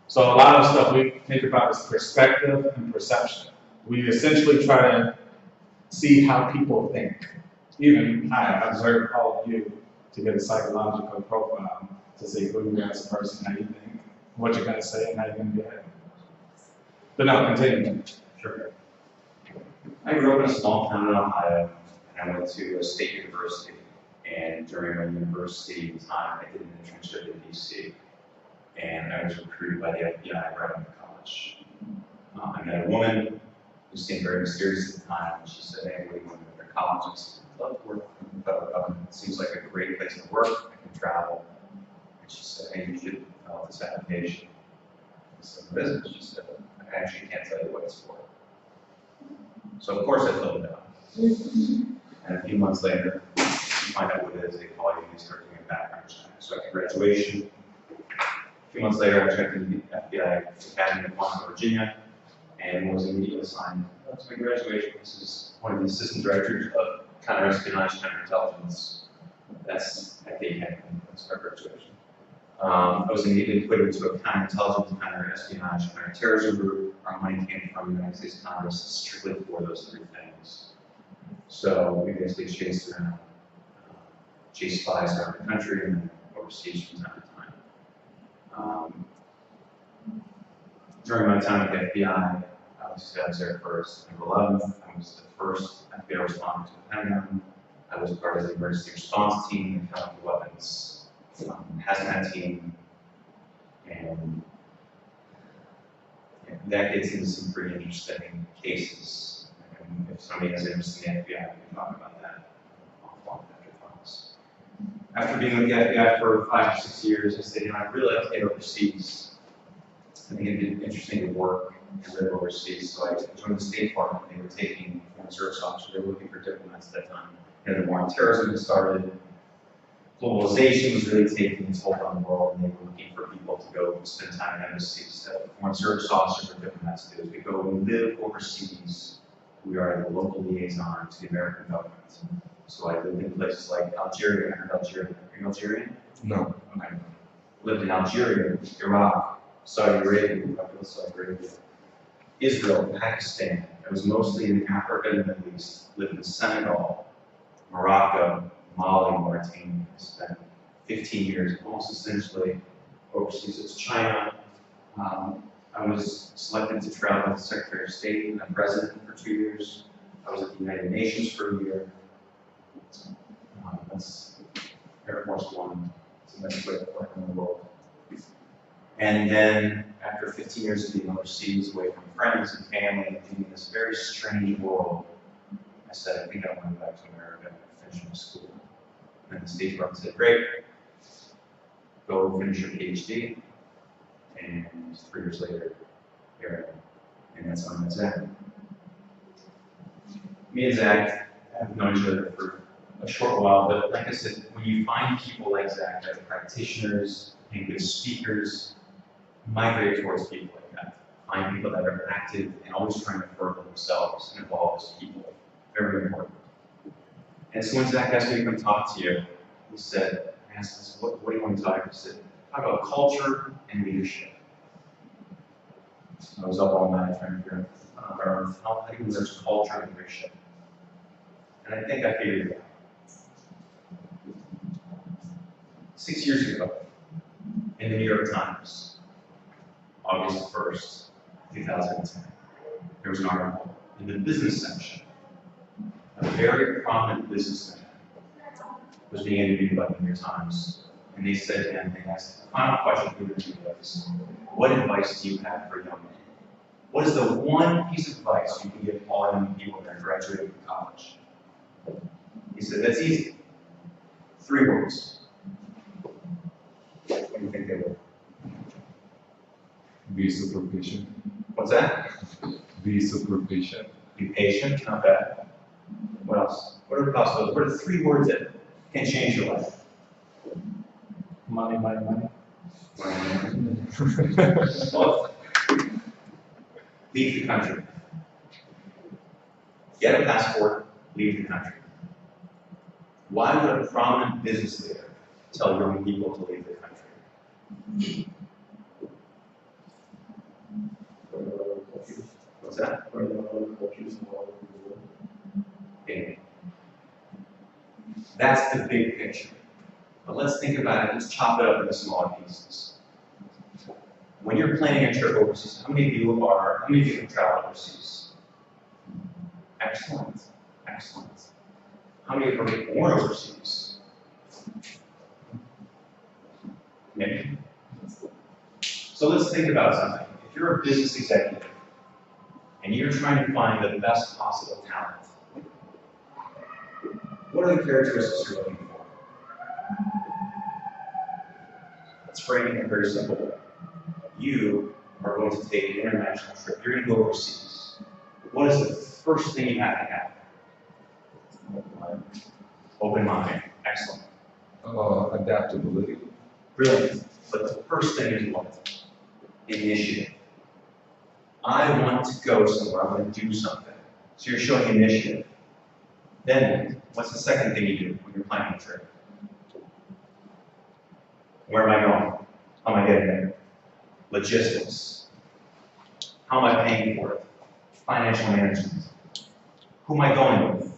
So a lot of stuff we think about is perspective and perception. We essentially try to see how people think. Even I observe all of you to get a psychological profile to see who you are as a person, how you think, what you're going to say, and how you're going to behave. But no, continue. Sure. I grew up in a small town in Ohio, and I went to a state university. And during my university time, I did an internship in DC, and I was recruited by the FBI right out of college. I met a woman who seemed very mysterious at the time, and she said, hey, what do you want to do at college? I said, I'd love to work for the federal government. It seems like a great place to work. I can travel. And she said, hey, you should fill out this application. I said, what is it? She said, I actually can't tell you what it's for. So of course I filled it out. And a few months later, you find out what it is, they call you and they start doing a background check. So after graduation, a few months later, I checked in the FBI Academy in Washington, Virginia, and was immediately assigned to my graduation. This is one of the assistant directors of counterintelligence, counterintelligence. That's at the Academy, that's our graduation. I was immediately put into a counterintelligence, counterespionage, counterterrorism group. Our money came from the United States Congress strictly for those three things. So we basically chased around, chased spies around the country and then overseas from time to time. During my time at the FBI, I was there first. November 11th, I was the first FBI respondent to the Pentagon. I was part of the emergency response team, the chemical weapons hazmat team, and that gets into some pretty interesting cases. And if somebody has interest in the FBI, we can talk about that offline after class. After being with the FBI for 5 or 6 years, I said, I'd really like to get overseas. I think it'd be interesting to work and live overseas. So I joined the State Department. They were taking foreign service officers. They were looking for diplomats at that time. The war on terrorism had started. Globalization was really taking its hold on the world, and they were looking for people to go and spend time in embassies. Foreign service officers or diplomats do is we go and live overseas. We are the local liaison to the American government. So I lived in places like Algeria. I heard Algeria. Are you Algerian? No. Okay. Lived in Algeria, Iraq, Saudi Arabia, Israel, Pakistan. I was mostly in Africa and the Middle East. Lived in Senegal, Morocco, Mali, Mauritania. I spent 15 years almost essentially overseas. It's China. I was selected to travel with the Secretary of State and the President for 2 years. I was at the United Nations for a year. That's Air Force One. It's the best way to work in the world. And then, after 15 years of being overseas, away from friends and family, and in this very strange world, I said, I think I want to go back to America and finish my school. And the State Department said, great, go finish your PhD. And 3 years later, here I am. And that's how I met Zack. Me and Zack have known each other for a short while, but like I said, when you find people like Zack, that are practitioners and good speakers, migrate towards people like that. Find people that are active and always trying to further themselves and evolve as people. Very important. And so when Zack asked me to come talk to you, he said, I asked him, what do you want to talk about? He said, talk about culture and leadership. I was up all night trying to figure out how do you merge culture and leadership. And I think I figured it out. 6 years ago, in the New York Times, August 1st, 2010, there was an article in the business section. A very prominent businessman was being interviewed by the New York Times, and they said to him, they asked, the final question for the interview was, what advice do you have for young men? What is the one piece of advice you can give all young people that are graduating from college? He said, that's easy. 3 words. What do you think they were? Be super patient. What's that? Be super patient. Be patient, not bad. What else? What are the possibilities? What are the 3 words that can change your life? Money, money, money. Well, leave the country. Get a passport, leave the country. Why would a prominent business leader tell young people to leave the country? What's that? Okay. That's the big picture. But let's think about it, let's chop it up into smaller pieces. When you're planning a trip overseas, how many of you have traveled overseas? Excellent, excellent. How many of you are born overseas? Maybe. So let's think about something. If you're a business executive and you're trying to find the best possible talent, what are the characteristics you're looking for? Let's frame it in a very simple way. You are going to take an international trip. You're going to go overseas. What is the first thing you have to have? Open mind, excellent, Adaptability. brilliant. But the first thing is what? Initiative. I want to go somewhere, I want to do something. So you're showing initiative. Then, what's the second thing you do when you're planning a trip? Where am I going? How am I getting there? Logistics. How am I paying for it? Financial management. Who am I going with?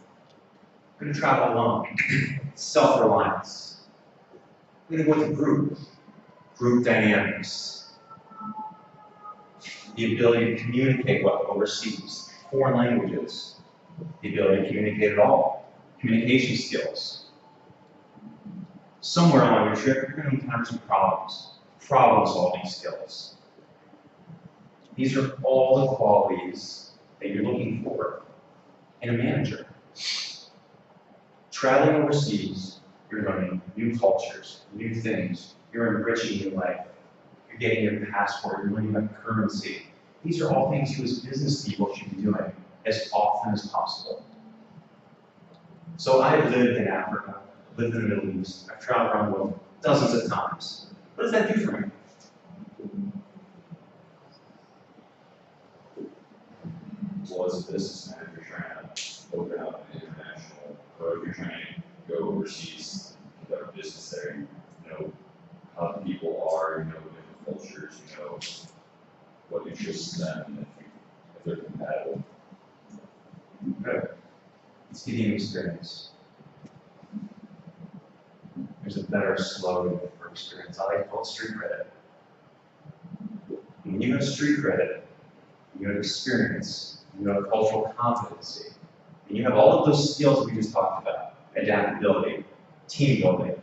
I'm going to travel alone. Self-reliance. I'm going to go with a group. Group dynamics. The ability to communicate well overseas. Foreign languages. The ability to communicate at all. Communication skills. Somewhere on your trip, you're going to encounter some problems. Problem-solving skills. These are all the qualities that you're looking for in a manager. Traveling overseas, you're learning new cultures, new things. You're enriching your life. You're getting your passport. You're learning about currency. These are all things you as business people should be doing as often as possible. So I've lived in Africa, lived in the Middle East. I've traveled around the world dozens of times. What does that do for me? Well, as a businessman, if you're trying to open up an international, or if you're trying to go overseas, you have a business there, you know how the people are, you know different cultures, you know what interests them, if they're compatible. Good. It's giving you experience. There's a better slogan for experience. I like to call it street credit. When you have street credit, you have experience, you have cultural competency, and you have all of those skills we just talked about: adaptability, team building,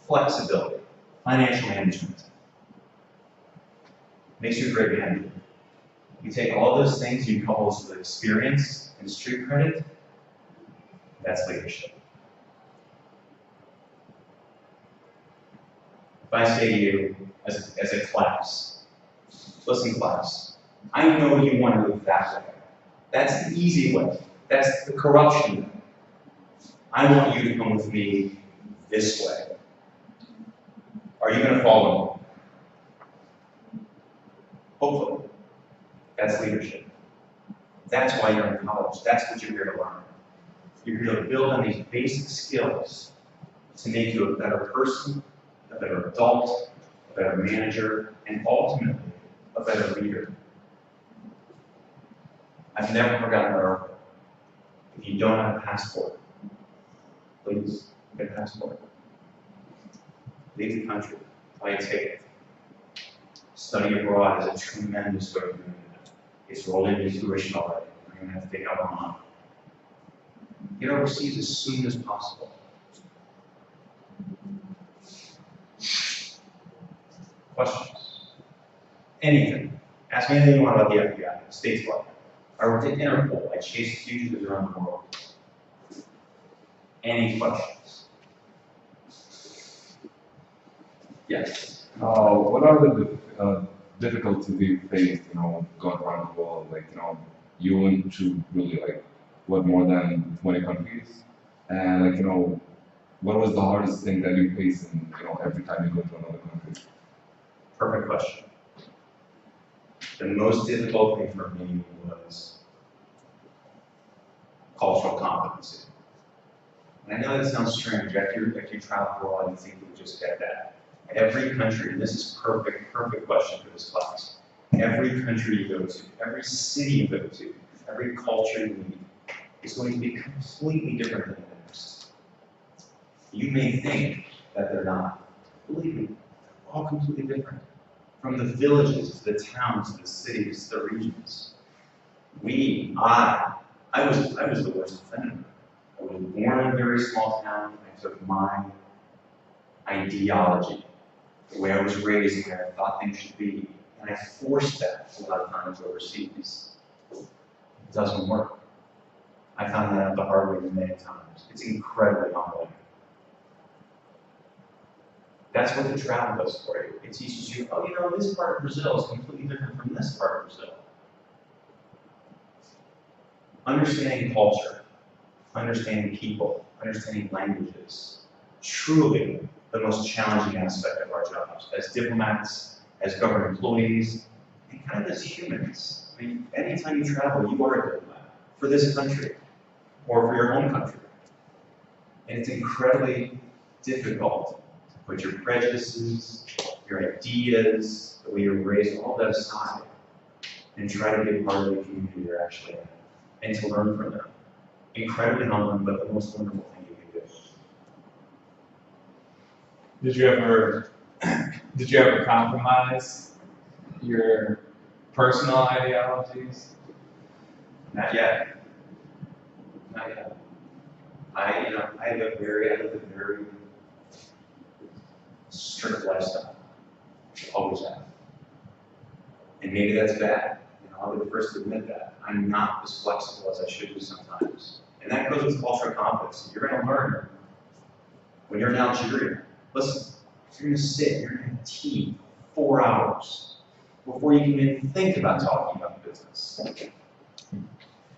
flexibility, financial management. Makes you a great manager. You take all those things, you couple those with experience and street credit, that's leadership. If I say to you as a class, listen class, I know you want to move that way. That's the easy way. That's the corruption way. I want you to come with me this way. Are you going to follow me? Hopefully. That's leadership. That's why you're in college. That's what you're here to learn. You're here to build on these basic skills to make you a better person, a better adult, a better manager, and ultimately, a better leader. I've never forgotten that article. If you don't have a passport, please get a passport. Leave the country. Buy a ticket. Study abroad is a tremendous way of doing that. It's rolled into tuition already. You're going to have to take out more money. Get overseas as soon as possible. Questions? Anything. Ask me anything you want about the FBI, State's Department. I worked at Interpol. I chased fugitives around the world. Any questions? Yes. What are the difficulties you faced, going around the world? Like, you went to really more than 20 countries, and what was the hardest thing that you faced in, every time you go to another country? Perfect question. The most difficult thing for me was cultural competency. And I know that sounds strange. After you travel abroad, you think you would just get that. Every country, and this is perfect question for this class. Every country you go to, every city you go to, every culture you meet is going to be completely different than the next. You may think that they're not. Believe me, they're all completely different. From the villages, to the towns, to the cities, to the regions. I was the worst offender. I was born in a very small town. I took my ideology, the way I was raised, the way I thought things should be, and I forced that a lot of times overseas. It doesn't work. I found that out the hard way many times. It's incredibly humbling. That's what the travel does for you. It teaches you, this part of Brazil is completely different from this part of Brazil. Understanding culture, understanding people, understanding languages, truly the most challenging aspect of our jobs as diplomats, as government employees, and kind of as humans. I mean, anytime you travel, you are a diplomat for this country or for your home country. And it's incredibly difficult to put your prejudices, your ideas, the way you're raised, all that aside, and try to be a part of the community you're actually in, and to learn from them. Incredibly humbling, but the most wonderful thing you can do. Did you ever compromise your personal ideologies? Not yet. Not yet. I have a very strict lifestyle. Always have. And maybe that's bad. I'll be the first to admit that. I'm not as flexible as I should be sometimes. And that goes with cultural competence. You're going to learn when you're in Algeria. Listen, you're going to sit, you're going to have tea 4 hours before you can even think about talking about business.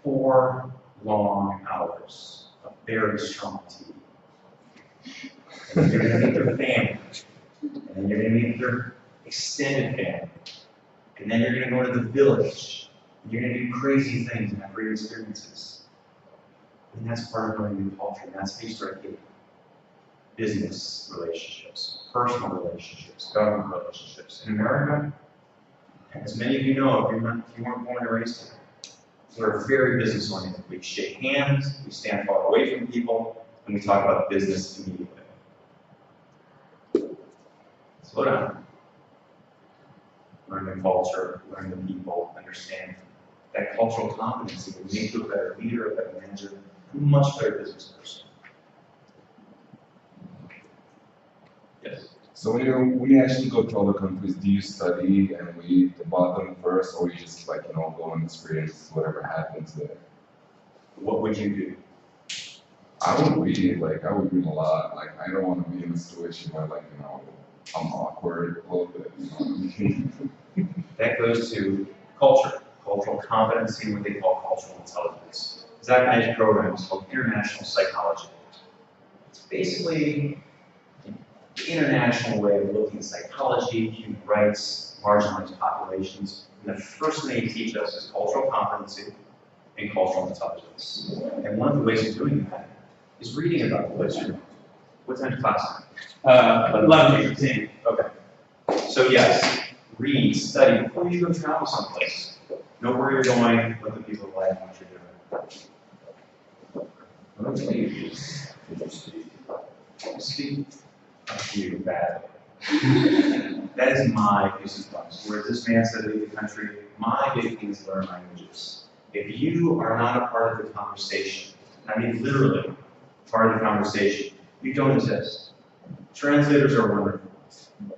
4 long hours of very strong tea. And you're going to meet their family. And then you're going to meet their extended family. And then you're going to go to the village. And you're going to do crazy things and have great experiences. And that's part of learning new culture. And that's how you start getting business relationships, personal relationships, government relationships. In America, as many of you know, if you weren't born and raised here, we're very business oriented. We shake hands, we stand far away from people, and we talk about business immediately. Slow down. Learn the culture, learn the people, understand that cultural competency will make you a better leader, a better manager, a much better business person. Yes. So when you actually go to other countries, do you study and read about them first, or you just go and experience whatever happens there? What would you do? I would read, I would read a lot. I don't want to be in a situation where I'm awkward a little bit, you know what I mean? That goes to culture, cultural competency, and what they call cultural intelligence. Zack and I's program is called International Psychology. It's basically the international way of looking at psychology, human rights, marginalized populations. And the first thing they teach us is cultural competency and cultural intelligence. And one of the ways of doing that is reading about the place you're going. What time's class? 11:15. Okay. So yes, read, study before you go travel someplace. Know where you're going, what the people are like, what you're doing. What languages did you speak? Speak a few badly. That is my piece of advice. Where this man said to leave the country, my big thing is learn languages. If you are not a part of the conversation, I mean literally part of the conversation, you don't exist. Translators are wonderful,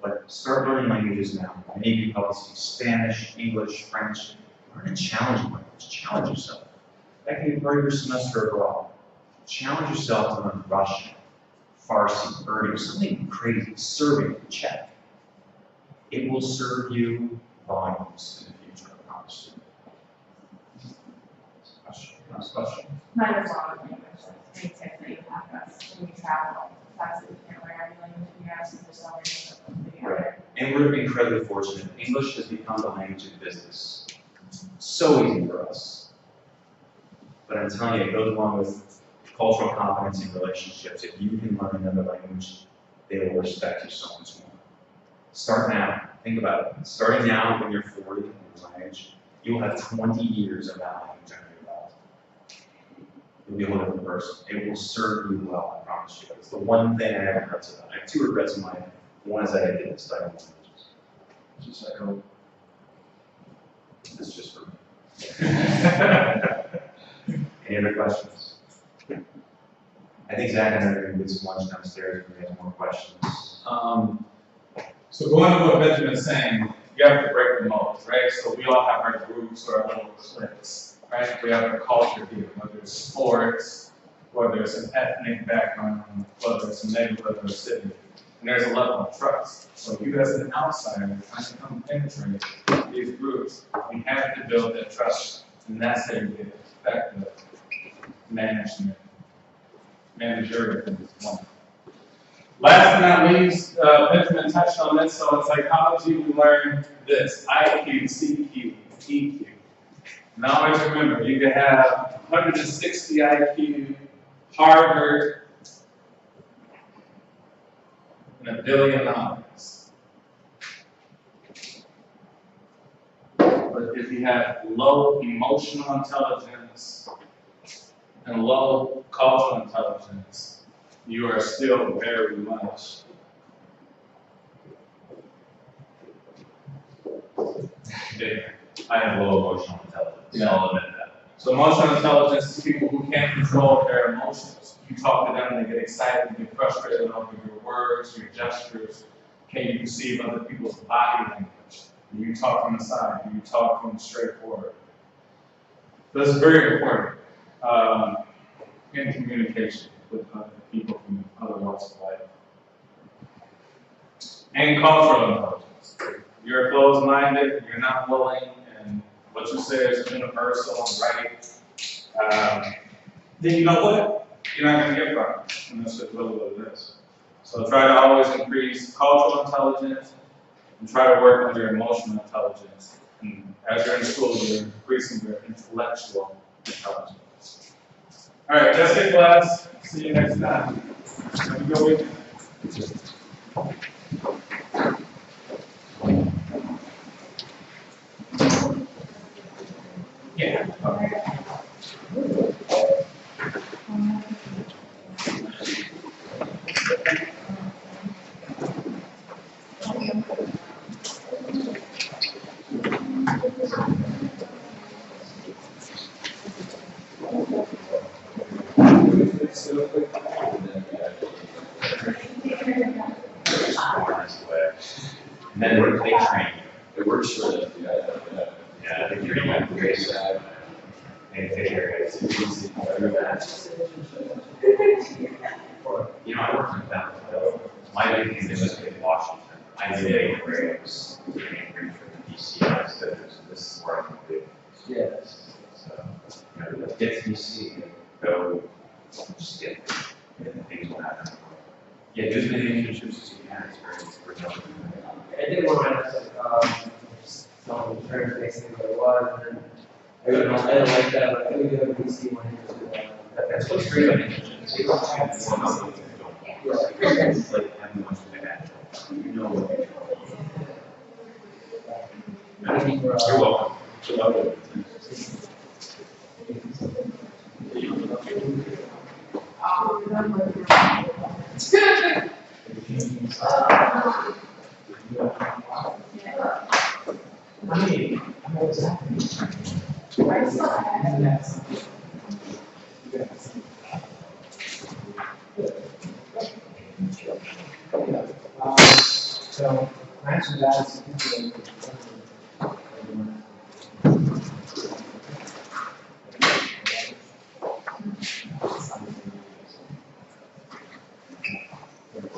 but start learning languages now. Many of you probably speak Spanish, English, French. Learn a challenging language. Challenge yourself. That can be part of your semester abroad. Challenge yourself to learn Russian, Farsi, Urdu, something crazy, Serbian, Czech. It will serve you volumes in the future, I promise you. Last question. Mine is wrong with language, like 3 tips that you have us when you travel. That's if you can't learn every language you have, so there's no way to Right. And we're incredibly fortunate. English has become the language of business. So easy for us. But I'm telling you, it goes along with cultural competence and relationships. If you can learn another language, they will respect you so much more. Start now. Think about it. Starting now when you're 40, in my age, you will have 20 years of that language under your belt. You'll be a whole different person. It will serve you well, I promise you. It's the one thing I have regrets about. I have 2 regrets in life. One is that I didn't study languages. Just I don't. It's just for me. Any other questions? I think Zack and I are going to get some lunch downstairs if we have more questions. So going to what Benjamin's saying, you have to break the mold, right? So we all have our groups or our little cliques, right? We have our culture here, whether it's sports, whether it's an ethnic background, whether it's a neighborhood or a city. And there's a level of trust. So you as an outsider trying to come penetrate these groups, you have to build that trust. And that's how you get effective management. managerial things. Last but not least, Benjamin touched on this, so in psychology we learned this, IQ, CQ, EQ. And always remember, you can have 160 IQ, Harvard, and $1 billion. But if you have low emotional intelligence and low cultural intelligence, you are still very much there. I have low emotional intelligence, I'll admit that. So emotional intelligence is people who can't control their emotions. You talk to them, they get excited, they get frustrated over your words, your gestures. Can you perceive other people's body language? Do you talk from the side? Do you talk from straightforward? This is very important in communication with other people from other walks of life. And cultural intelligence. You're closed-minded, you're not willing, and what you say is universal and right. Then you know what? You're not going to get from it. And that's just really what it is. So try to always increase cultural intelligence and try to work on your emotional intelligence. And as you're in school, you're increasing your intellectual intelligence. All right, that's it, class. See you next time. Have a good weekend. Yeah. And then what they train It works for them, yeah, they train you to raise that. And take care of it. You know, I worked in that. My big thing is just in Washington. I did 8 grades, for the DC. So this is where I can do. Yes. So, you know, get to DC, go, just get there, and things will happen. Yeah, do as many internships as you can, it's very I did one when I was like, selling insurance, basically what it was, and then I didn't like that, but I think we go to DC one year. That's what's great about internships. You don't have to want something that you don't. It's like having much of a natural. You know what Thank you for, you're welcome. You're welcome. So, mention that.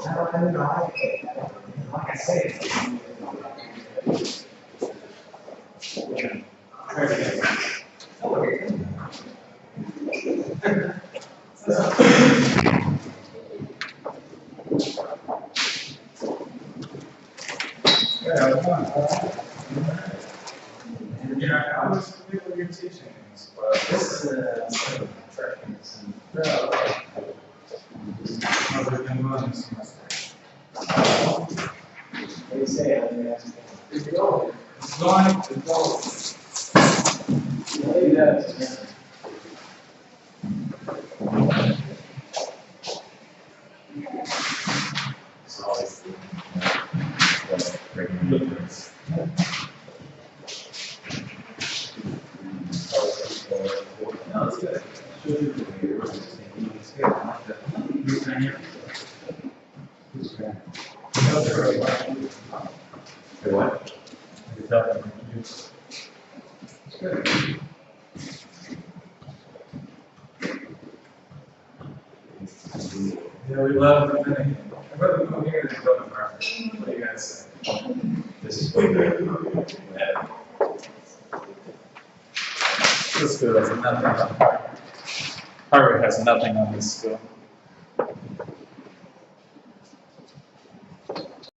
I don't know. Like I say. Yeah, I was familiar with your teachings, but this is a set of techniques and other than one semester. What do you say? It's going. It's going, it's going. Maybe that's. It's always breaking No, it's good. It's good. what? Yeah, we love the thing. I'd rather come here than go to Mark. What do you guys say? This is way better. Yeah. This school has nothing on Harvard. Harvard has nothing on this school.